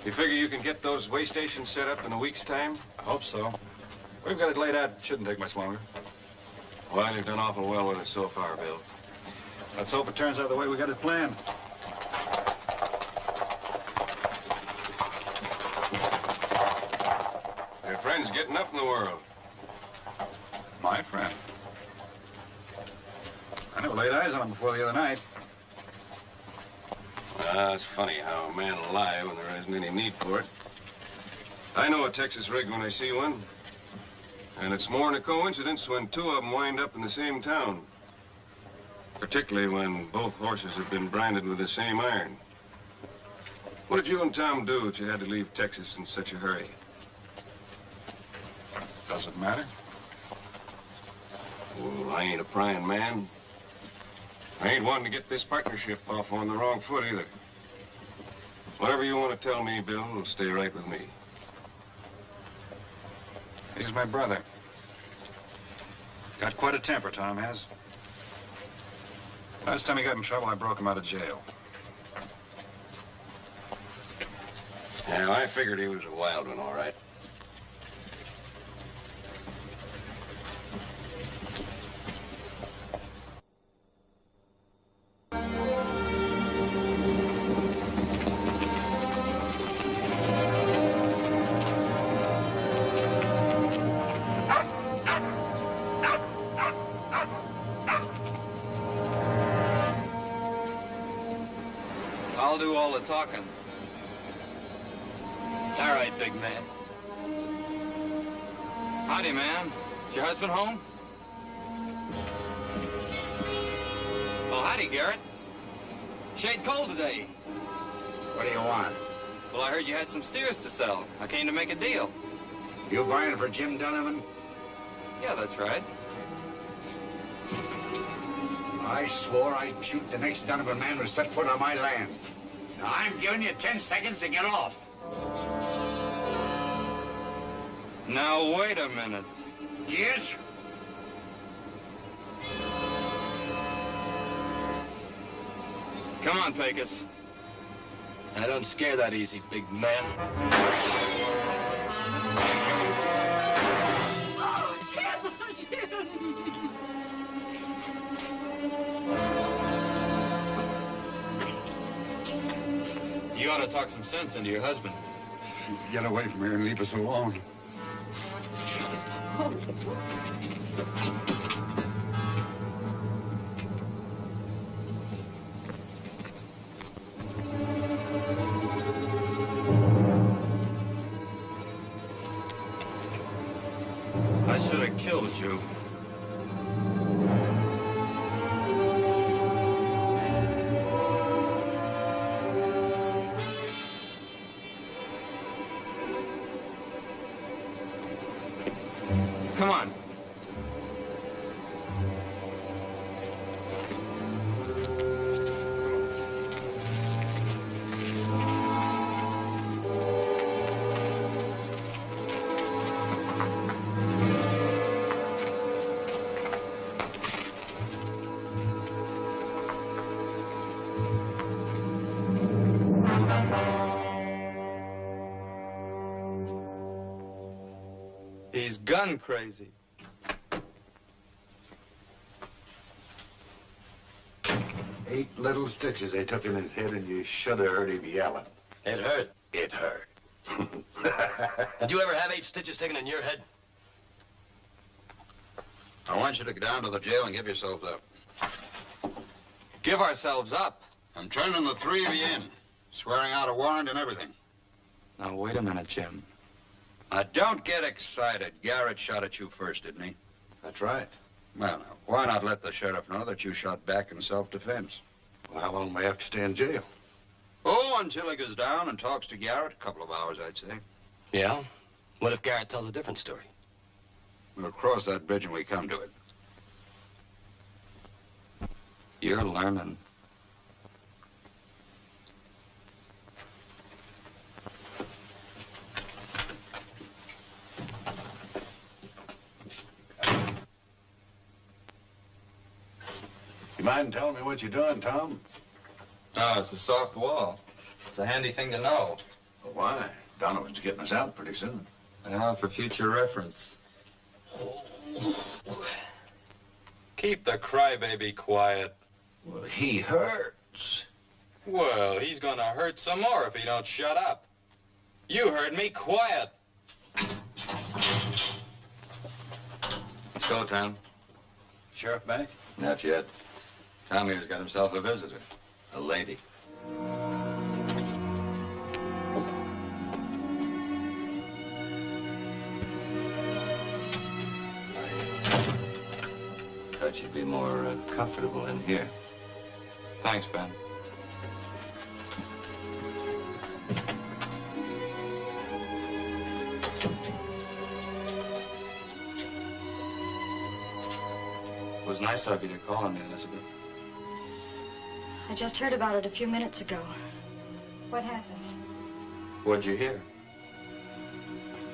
You figure you can get those way stations set up in a week's time? I hope so. We've got it laid out. It shouldn't take much longer. Well, you've done awful well with it so far, Bill. Let's hope it turns out the way we got it planned. Your friend's getting up in the world. My friend. I never laid eyes on him before the other night. It's funny how a man will lie when there isn't any need for it. I know a Texas rig when I see one. And it's more than a coincidence when 2 of them wind up in the same town. Particularly when both horses have been branded with the same iron. What did you and Tom do that you had to leave Texas in such a hurry? Does it matter? Well, I ain't a prying man. I ain't wanting to get this partnership off on the wrong foot either. Whatever you want to tell me, Bill, will stay right with me. He's my brother. Got quite a temper, Tom has. Last time he got in trouble, I broke him out of jail. Yeah, I figured he was a wild one, all right. I'll do all the talking. All right, big man. Howdy, man. Is your husband home? Oh, howdy, Garrett. Shade cold today. What do you want? Well, I heard you had some steers to sell. I came to make a deal. You buying for Jim Donovan? Yeah, that's right. I swore I'd shoot the next Donovan man who set foot on my land. Now, I'm giving you 10 seconds to get off. Now, wait a minute. Yes? Come on, Pecos. I don't scare that easy, big man. Oh, Jim! You ought to talk some sense into your husband. Get away from here and leave us alone. I should have killed you. Come on. He's gun crazy. Eight little stitches they took in his head, and you should have heard him yelling. It hurt. It hurt. Did you ever have 8 stitches taken in your head? I want you to go down to the jail and give yourselves up. Give ourselves up. I'm turning the 3 of you in, swearing out a warrant and everything. Now, wait a minute, Jim. Now, don't get excited. Garrett shot at you first, didn't he? That's right. Well, now, why not let the sheriff know that you shot back in self-defense? Well, how long may I have to stay in jail? Oh, until he goes down and talks to Garrett. A couple of hours, I'd say. Yeah? What if Garrett tells a different story? We'll cross that bridge when we come to it. You're learning. You mind telling me what you're doing, Tom? Oh, it's a soft wall. It's a handy thing to know. Well, why? Donovan's getting us out pretty soon. Yeah, for future reference. Keep the crybaby quiet. Well, he hurts. Well, he's gonna hurt some more if he don't shut up. You heard me, quiet. Let's go, Tom. Sheriff back? Not yet. Tommy's got himself a visitor. A lady. Thought you'd be more comfortable in here. Thanks, Ben. It was nice of you to call on me, Elizabeth. I just heard about it a few minutes ago. What happened? What'd you hear?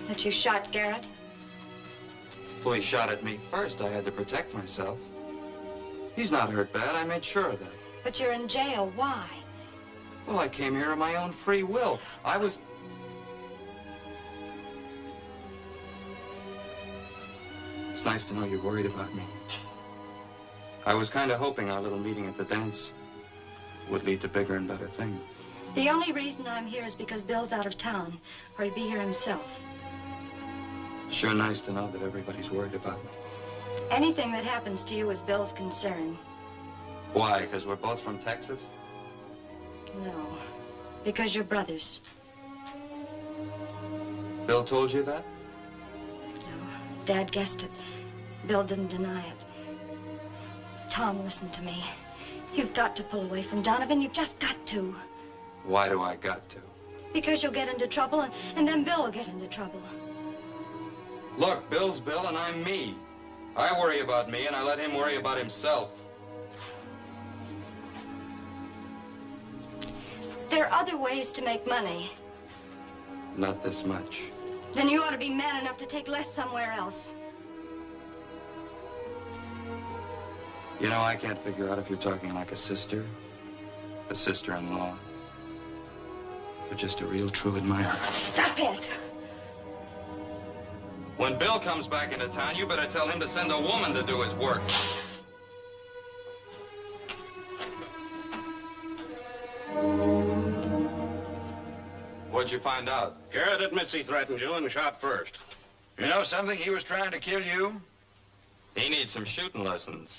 That you shot Garrett? Well, he shot at me first. I had to protect myself. He's not hurt bad. I made sure of that. But you're in jail. Why? Well, I came here of my own free will. I was... It's nice to know you're worried about me. I was kind of hoping our little meeting at the dance would lead to bigger and better things. The only reason I'm here is because Bill's out of town, or he'd be here himself. Sure nice to know that everybody's worried about me. Anything that happens to you is Bill's concern. Why? Because we're both from Texas? No, because you're brothers. Bill told you that? No, Dad guessed it. Bill didn't deny it. Tom, listen to me. You've got to pull away from Donovan. You've just got to. Why do I got to? Because you'll get into trouble, and then Bill will get into trouble. Look, Bill's Bill and I'm me. I worry about me, and I let him worry about himself. There are other ways to make money. Not this much. Then you ought to be man enough to take less somewhere else. You know, I can't figure out if you're talking like a sister-in-law, or just a real true admirer. Stop it! When Bill comes back into town, you better tell him to send a woman to do his work. What'd you find out? Garrett admits he threatened you and shot first. You know something? He was trying to kill you. He needs some shooting lessons.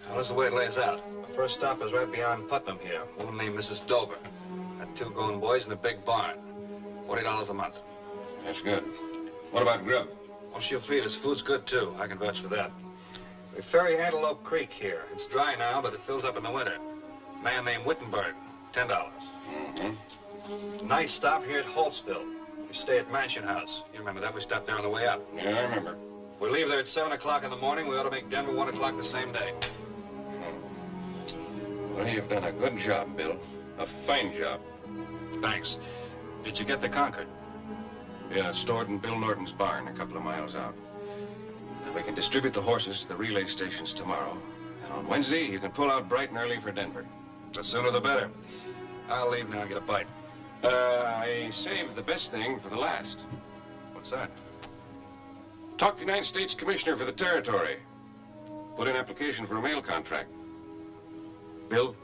This is the way it lays out. The first stop is right beyond Putnam here. A woman named Mrs. Dover. Got 2 grown boys in a big barn. $40 a month. That's good. What about grub? Well, she'll feed us. Food's good, too. I can vouch for that. We ferry Antelope Creek here. It's dry now, but it fills up in the winter. Man named Wittenberg, $10. Mm-hmm. Night stop here at Holtzville. We stay at Mansion House. You remember that? We stopped there on the way up. Yeah, I remember. If we leave there at 7 o'clock in the morning, we ought to make Denver 1 o'clock the same day. Well, you've done a good job, Bill. A fine job. Thanks. Did you get the Concord? Yeah, it's stored in Bill Norton's barn a couple of miles out. And we can distribute the horses to the relay stations tomorrow. And on Wednesday, you can pull out bright and early for Denver. The sooner the better. I'll leave now and get a bite. I saved the best thing for the last. What's that? Talk to the United States Commissioner for the territory. Put in application for a mail contract. Bill,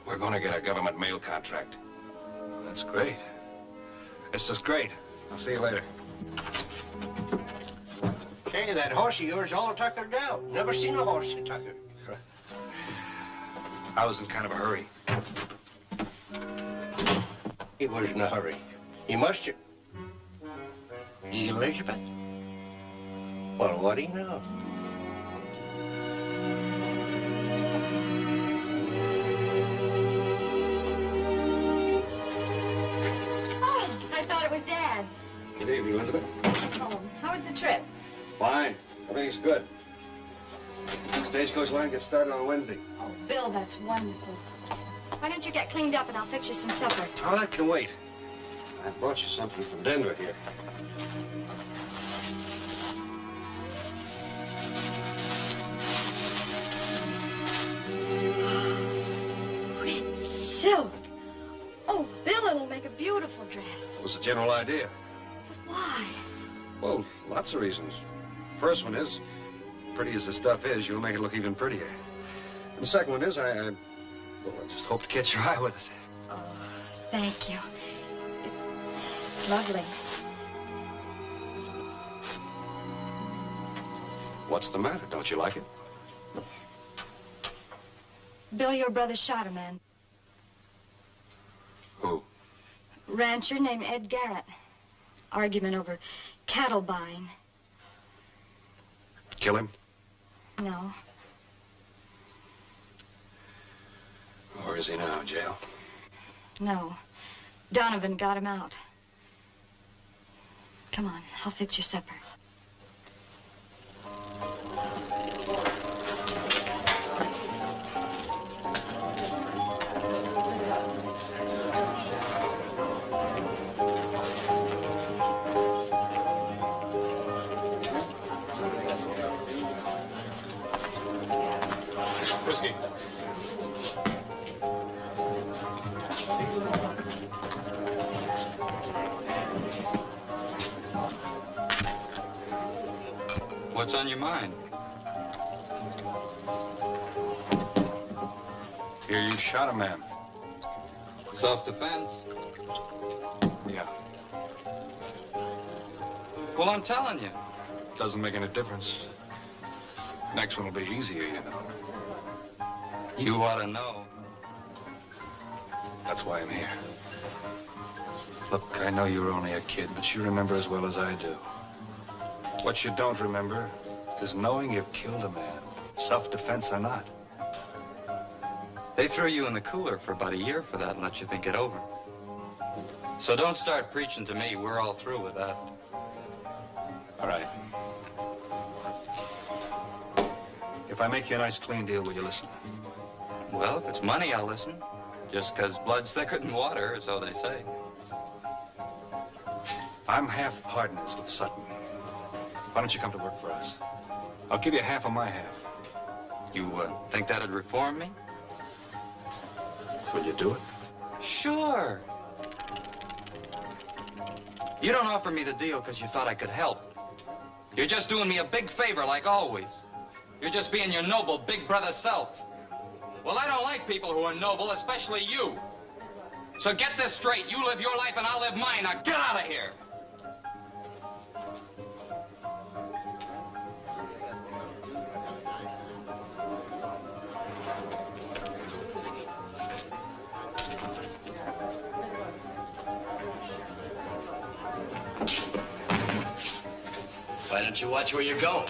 we're going to get a government mail contract. That's great. This is great. I'll see you later. Hey, that horse of yours all tuckered out. Never seen a horse so tuckered. I was in kind of a hurry. He was in a hurry. He must have... Elizabeth? Well, what do you know? Oh, I thought it was Dad. Good evening, Elizabeth. Oh, how was the trip? Fine. Everything's good. Stagecoach line gets started on Wednesday. Oh, Bill, that's wonderful. Why don't you get cleaned up and I'll fix you some supper? Oh, that can wait. I brought you something from Denver here. Red silk. Oh, Bill, it'll make a beautiful dress. It was the general idea. But why? Well, lots of reasons. First one is, pretty as the stuff is, you'll make it look even prettier. And the second one is, I just hope to catch your eye with it. Oh, thank you. It's lovely. What's the matter? Don't you like it? Bill, your brother shot a man. Who? Rancher named Ed Garrett. Argument over cattle buying. Kill him? No. Where is he now? Jail? No. Donovan got him out. Come on, I'll fix your supper. Whiskey. What's on your mind? Here you shot a man. Self-defense? Yeah. Well, I'm telling you. Doesn't make any difference. Next one will be easier, you know. You ought to know. That's why I'm here. Look, I know you were only a kid, but you remember as well as I do. What you don't remember is knowing you've killed a man, self-defense or not. They threw you in the cooler for about a year for that and let you think it over. So don't start preaching to me. We're all through with that. All right. If I make you a nice, clean deal, will you listen? Well, if it's money, I'll listen. Just 'cause blood's thicker than water, so they say. I'm half partners with Sutton. Why don't you come to work for us? I'll give you half of my half. You think that'd reform me? Will you do it? Sure. You don't offer me the deal because you thought I could help. You're just doing me a big favor like always. You're just being your noble big brother self. Well, I don't like people who are noble, especially you. So get this straight. You live your life and I'll live mine. Now get out of here. Why don't you watch where you're going?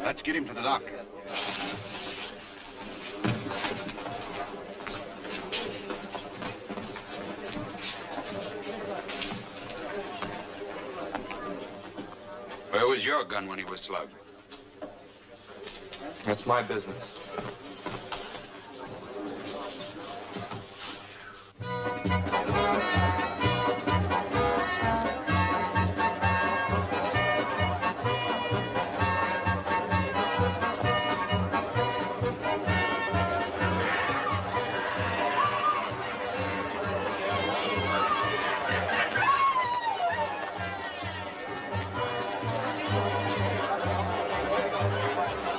Let's get him to the dock. Where was your gun when he was slugged? That's my business.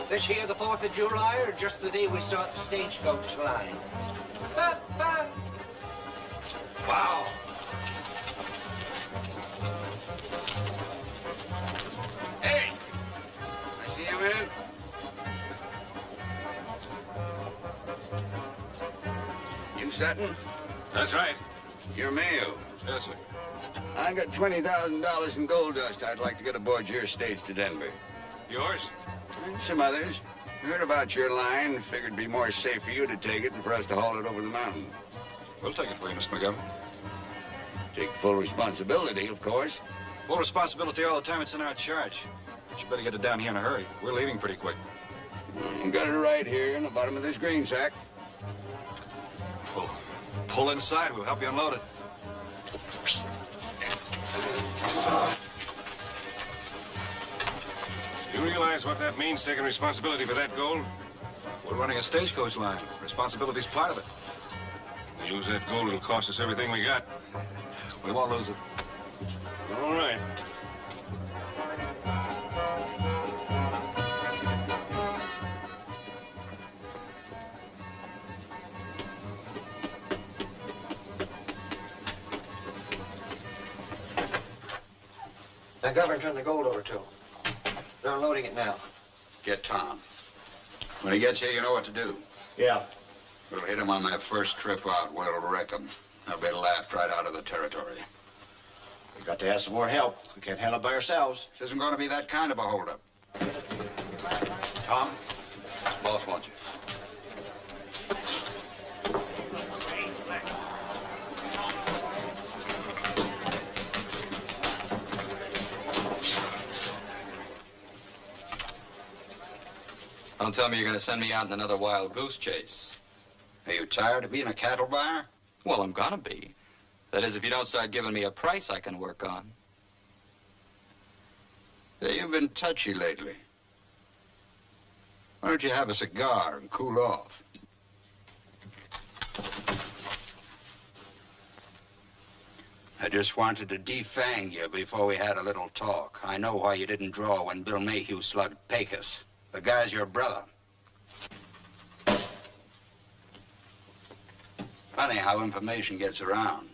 This here the 4th of July, or just the day we start the stagecoach line? Wow. Hey! I see you, man. You Sutton? That's right. You're Mayo. Yes, sir. I got $20,000 in gold dust I'd like to get aboard your stage to Denver. Yours? And some others. Heard about your line. Figured it'd be more safe for you to take it than for us to haul it over the mountain. We'll take it for you, Mr. McGovern. Take full responsibility, of course. Full responsibility all the time it's in our charge. But you better get it down here in a hurry. We're leaving pretty quick. You got it right here in the bottom of this green sack. Pull inside. We'll help you unload it. You realize what that means, taking responsibility for that gold? We're running a stagecoach line. Responsibility's part of it. If we lose that gold, it'll cost us everything we got. We won't lose it. All right. Now, Governor, turn the gold over to him. They're unloading it now. Get Tom. When he gets here, you know what to do. Yeah. We'll hit him on that first trip out. We'll wreck him. They'll be laughed right out of the territory. We've got to have some more help. We can't handle it by ourselves. This isn't going to be that kind of a holdup. Tom, boss wants you. Don't tell me you're going to send me out in another wild goose chase. Are you tired of being a cattle buyer? Well, I'm gonna be. That is, if you don't start giving me a price I can work on. Say, you've been touchy lately. Why don't you have a cigar and cool off? I just wanted to defang you before we had a little talk. I know why you didn't draw when Bill Mayhew slugged Pecos. The guy's your brother. Funny how information gets around.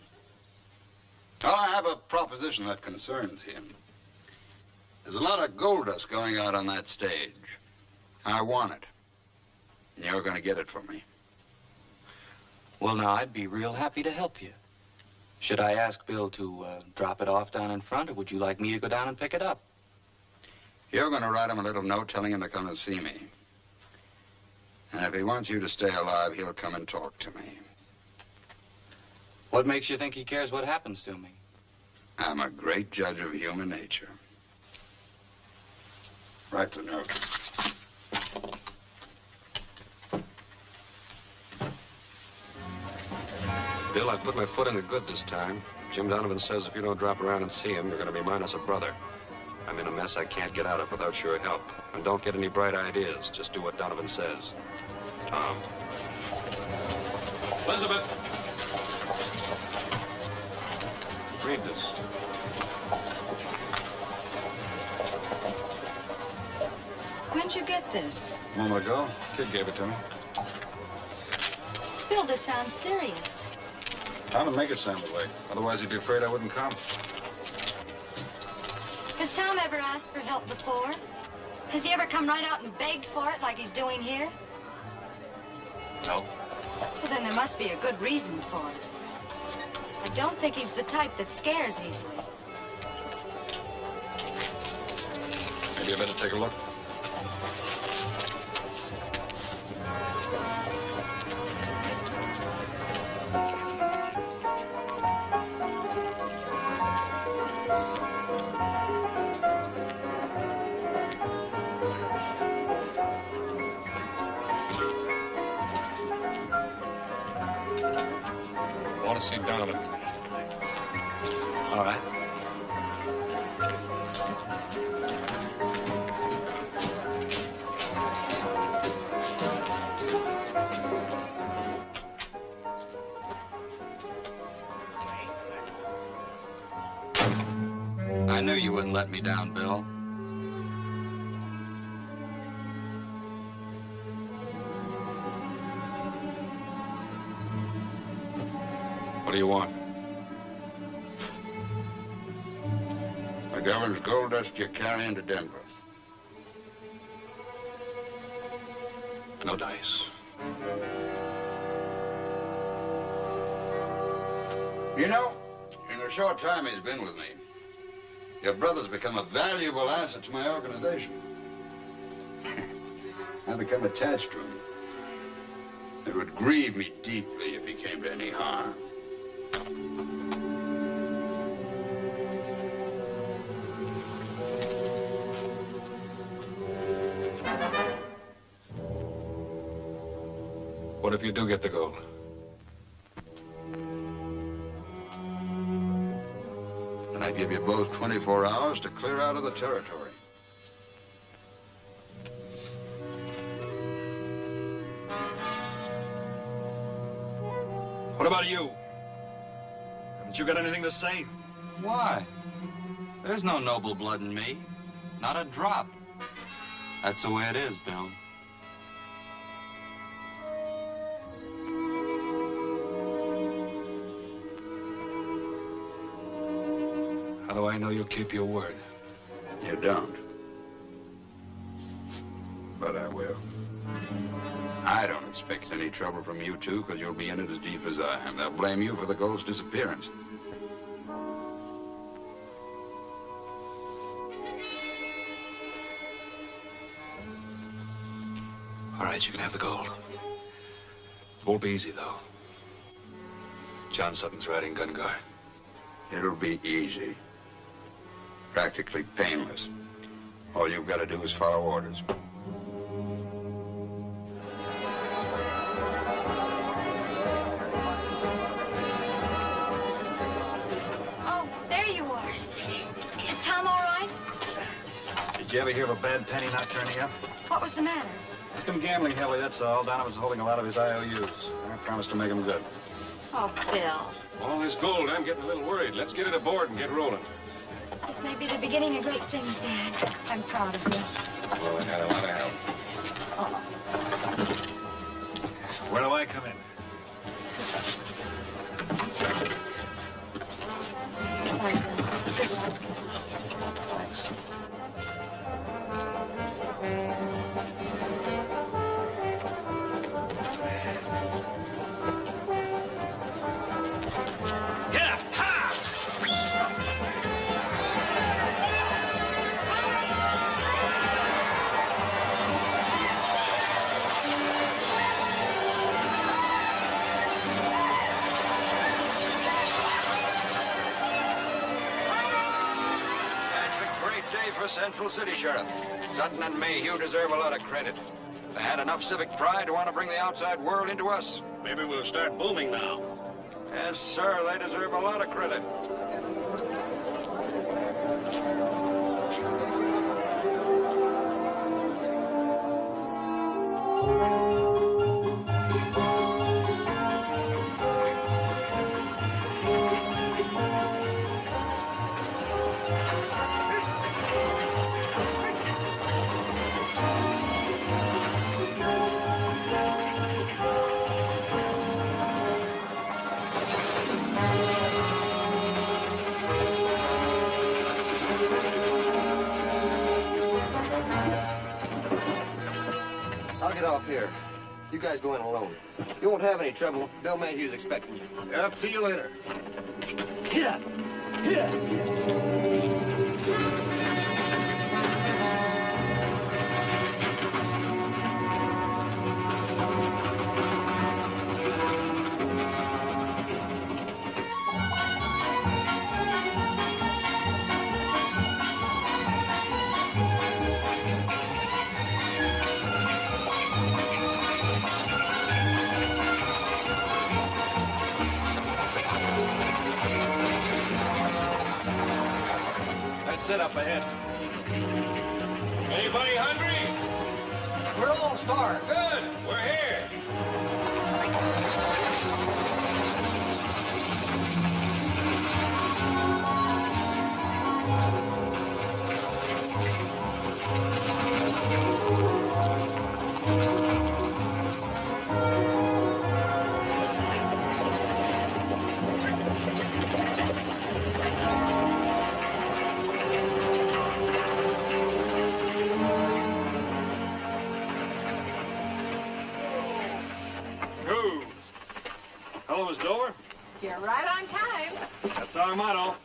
Well, I have a proposition that concerns him. There's a lot of gold dust going out on that stage. I want it. And you're going to get it for me. Well, now, I'd be real happy to help you. Should I ask Bill to drop it off down in front, or would you like me to go down and pick it up? You're going to write him a little note telling him to come and see me. And if he wants you to stay alive, he'll come and talk to me. What makes you think he cares what happens to me? I'm a great judge of human nature. Write the note. Bill, I put my foot in it good this time. Jim Donovan says if you don't drop around and see him, you're going to be minus a brother. I'm in a mess I can't get out of without your help. And don't get any bright ideas. Just do what Donovan says. Tom. Elizabeth! Read this. When'd you get this? A moment ago, kid gave it to me. Bill, this sounds serious. Time to make it sound that way. Otherwise, he'd be afraid I wouldn't come. Has Tom ever asked for help before? Has he ever come right out and begged for it like he's doing here? No. Well, then there must be a good reason for it. I don't think he's the type that scares easily. Maybe I better take a look. I want to see Donovan. All right. I knew you wouldn't let me down, Bill. What do you want? The governor's gold dust you're carrying to Denver. No dice. You know, in the short time he's been with me, your brother's become a valuable asset to my organization. I've become attached to him. It would grieve me deeply if he came to any harm. What if you do get the gold? And I give you both 24 hours to clear out of the territory. What about you? Haven't you got anything to say? Why? There's no noble blood in me. Not a drop. That's the way it is, Bill. How do I know you'll keep your word? You don't. But I will. I don't expect any trouble from you two, because you'll be in it as deep as I am. They'll blame you for the gold's disappearance. All right, you can have the gold. It won't be easy, though. John Sutton's riding gun guard. It'll be easy. Practically painless. All you've got to do is follow orders. Did you ever hear of a bad penny not turning up? What was the matter? He's been gambling heavily, that's all. Donovan's holding a lot of his IOUs. I promised to make him good. Oh, Bill. All this gold, I'm getting a little worried. Let's get it aboard and get rolling. This may be the beginning of great things, Dad. I'm proud of you. Well, I had a lot of help. Oh. Where do I come in? Good luck. Thanks. For Central City, Sheriff. Sutton and Mayhew deserve a lot of credit. They had enough civic pride to want to bring the outside world into us. Maybe we'll start booming now. Yes, sir, they deserve a lot of credit. I'll get off here. You guys go in alone. You won't have any trouble. Bill Mayhew's expecting you. Yep, see you later. Here. Sit up ahead. Anybody hungry? We're all starved. Good. We're here. Hello, Miss Dover. You're right on time. That's our motto.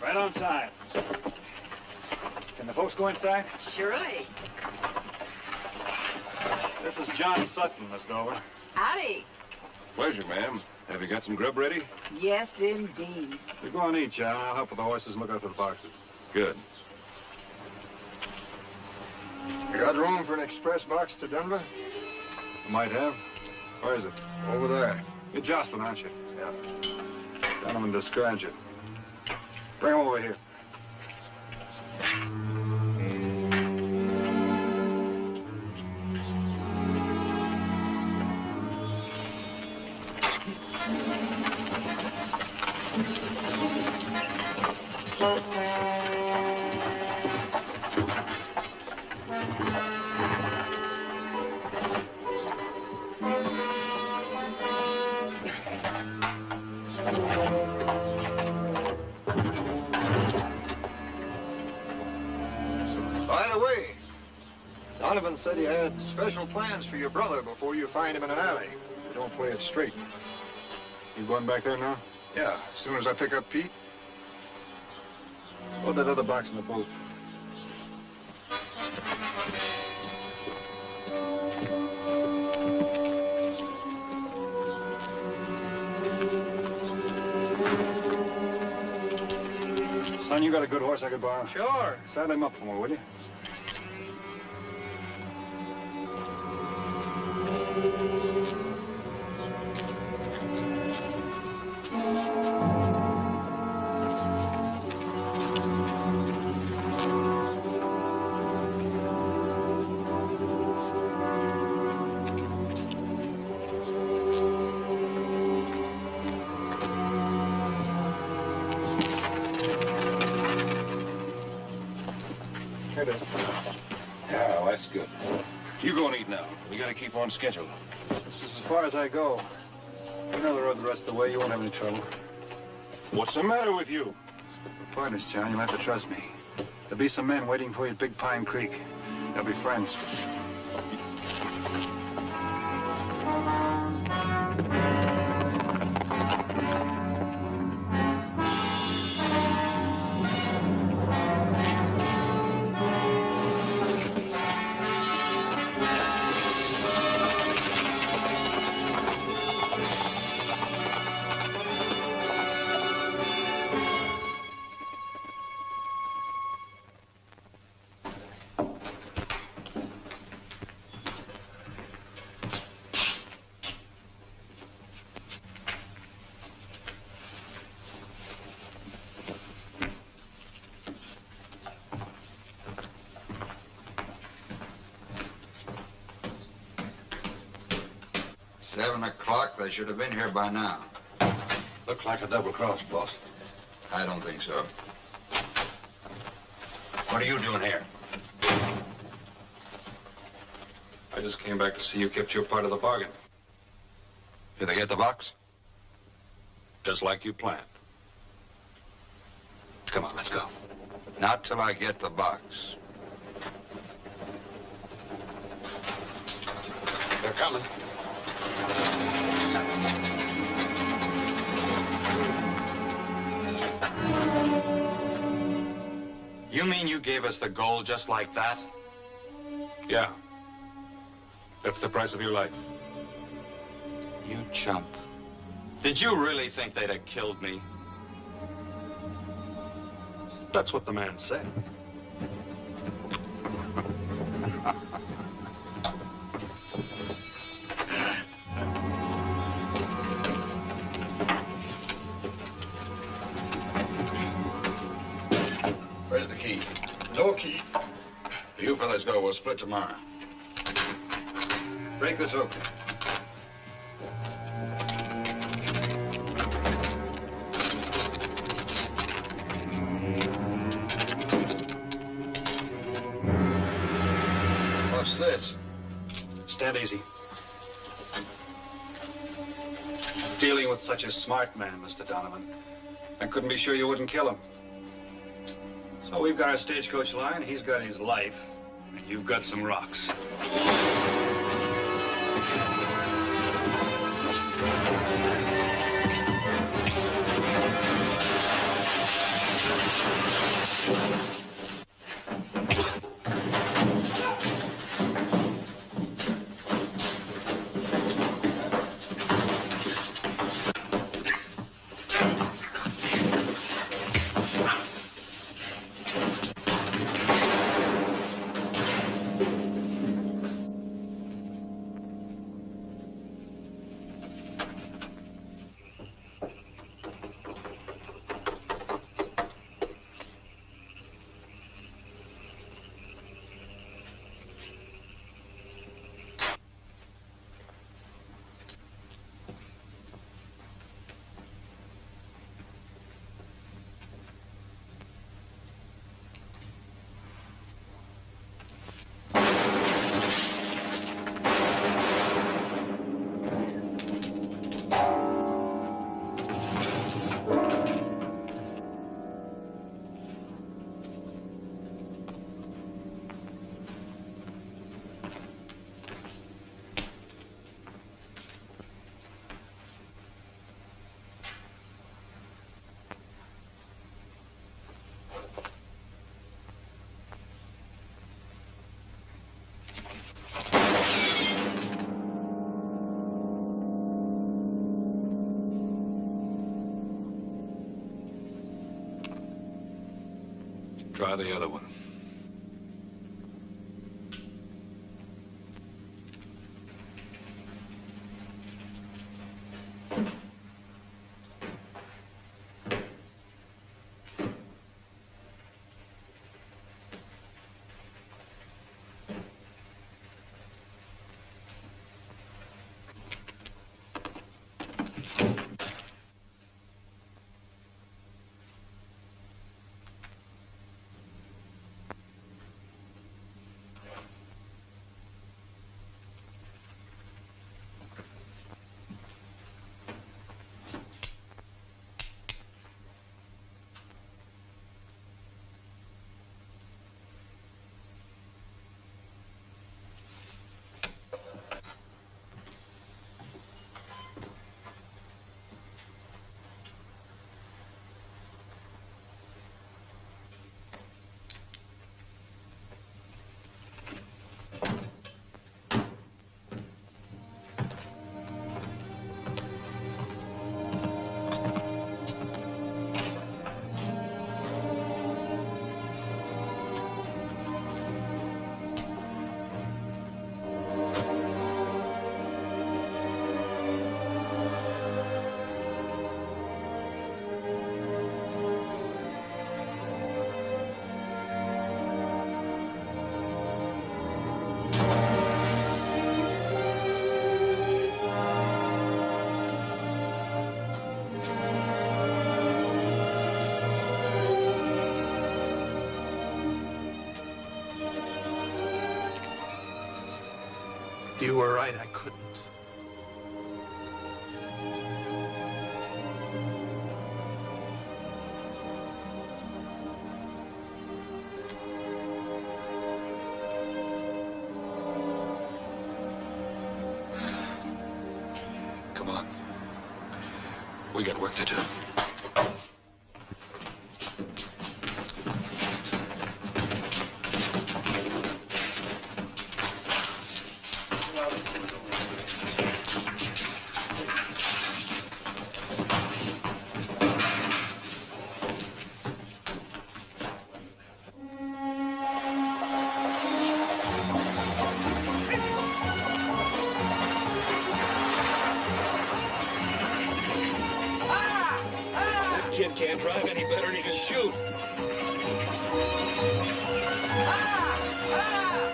Right on time. Can the folks go inside? Surely. This is John Sutton, Miss Dover. Howdy. Pleasure, ma'am. Have you got some grub ready? Yes, indeed. You go on and eat, John. I'll help with the horses and look out for the boxes. Good. You got room for an express box to Denver? I might have. Where is it? Over there. You're Jocelyn, aren't you? Yeah. Donovan described you. Bring him over here. Donovan said he had special plans for your brother before you find him in an alley. You don't play it straight. You going back there now? Yeah, as soon as I pick up Pete. Load that other box in the boat. Son, you got a good horse I could borrow? Sure. Saddle him up for me, will you? Here it is. Yeah, well, that's good. You go and eat now. We gotta keep on schedule. This is as far as I go. You know the road the rest of the way. You won't have any trouble. What's the matter with you? We're partners, John. You'll have to trust me. There'll be some men waiting for you at Big Pine Creek. They'll be friends. They should have been here by now. Looked like a double cross, boss. I don't think so. What are you doing here? I just came back to see you kept your part of the bargain. Did they get the box? Just like you planned. Come on, let's go. Not till I get the box. They're coming. You mean you gave us the gold just like that? Yeah. That's the price of your life. You chump. Did you really think they'd have killed me? That's what the man said. Where's the key? No key. You fellas go. We'll split tomorrow. Break this open. What's this? Stand easy. Dealing with such a smart man, Mr. Donovan. I couldn't be sure you wouldn't kill him. So we've got our stagecoach line, he's got his life, and you've got some rocks. Try the other one. You were right, I couldn't. Come on. We got work to do. Kid can't drive any better than he can shoot. Ah! Ah!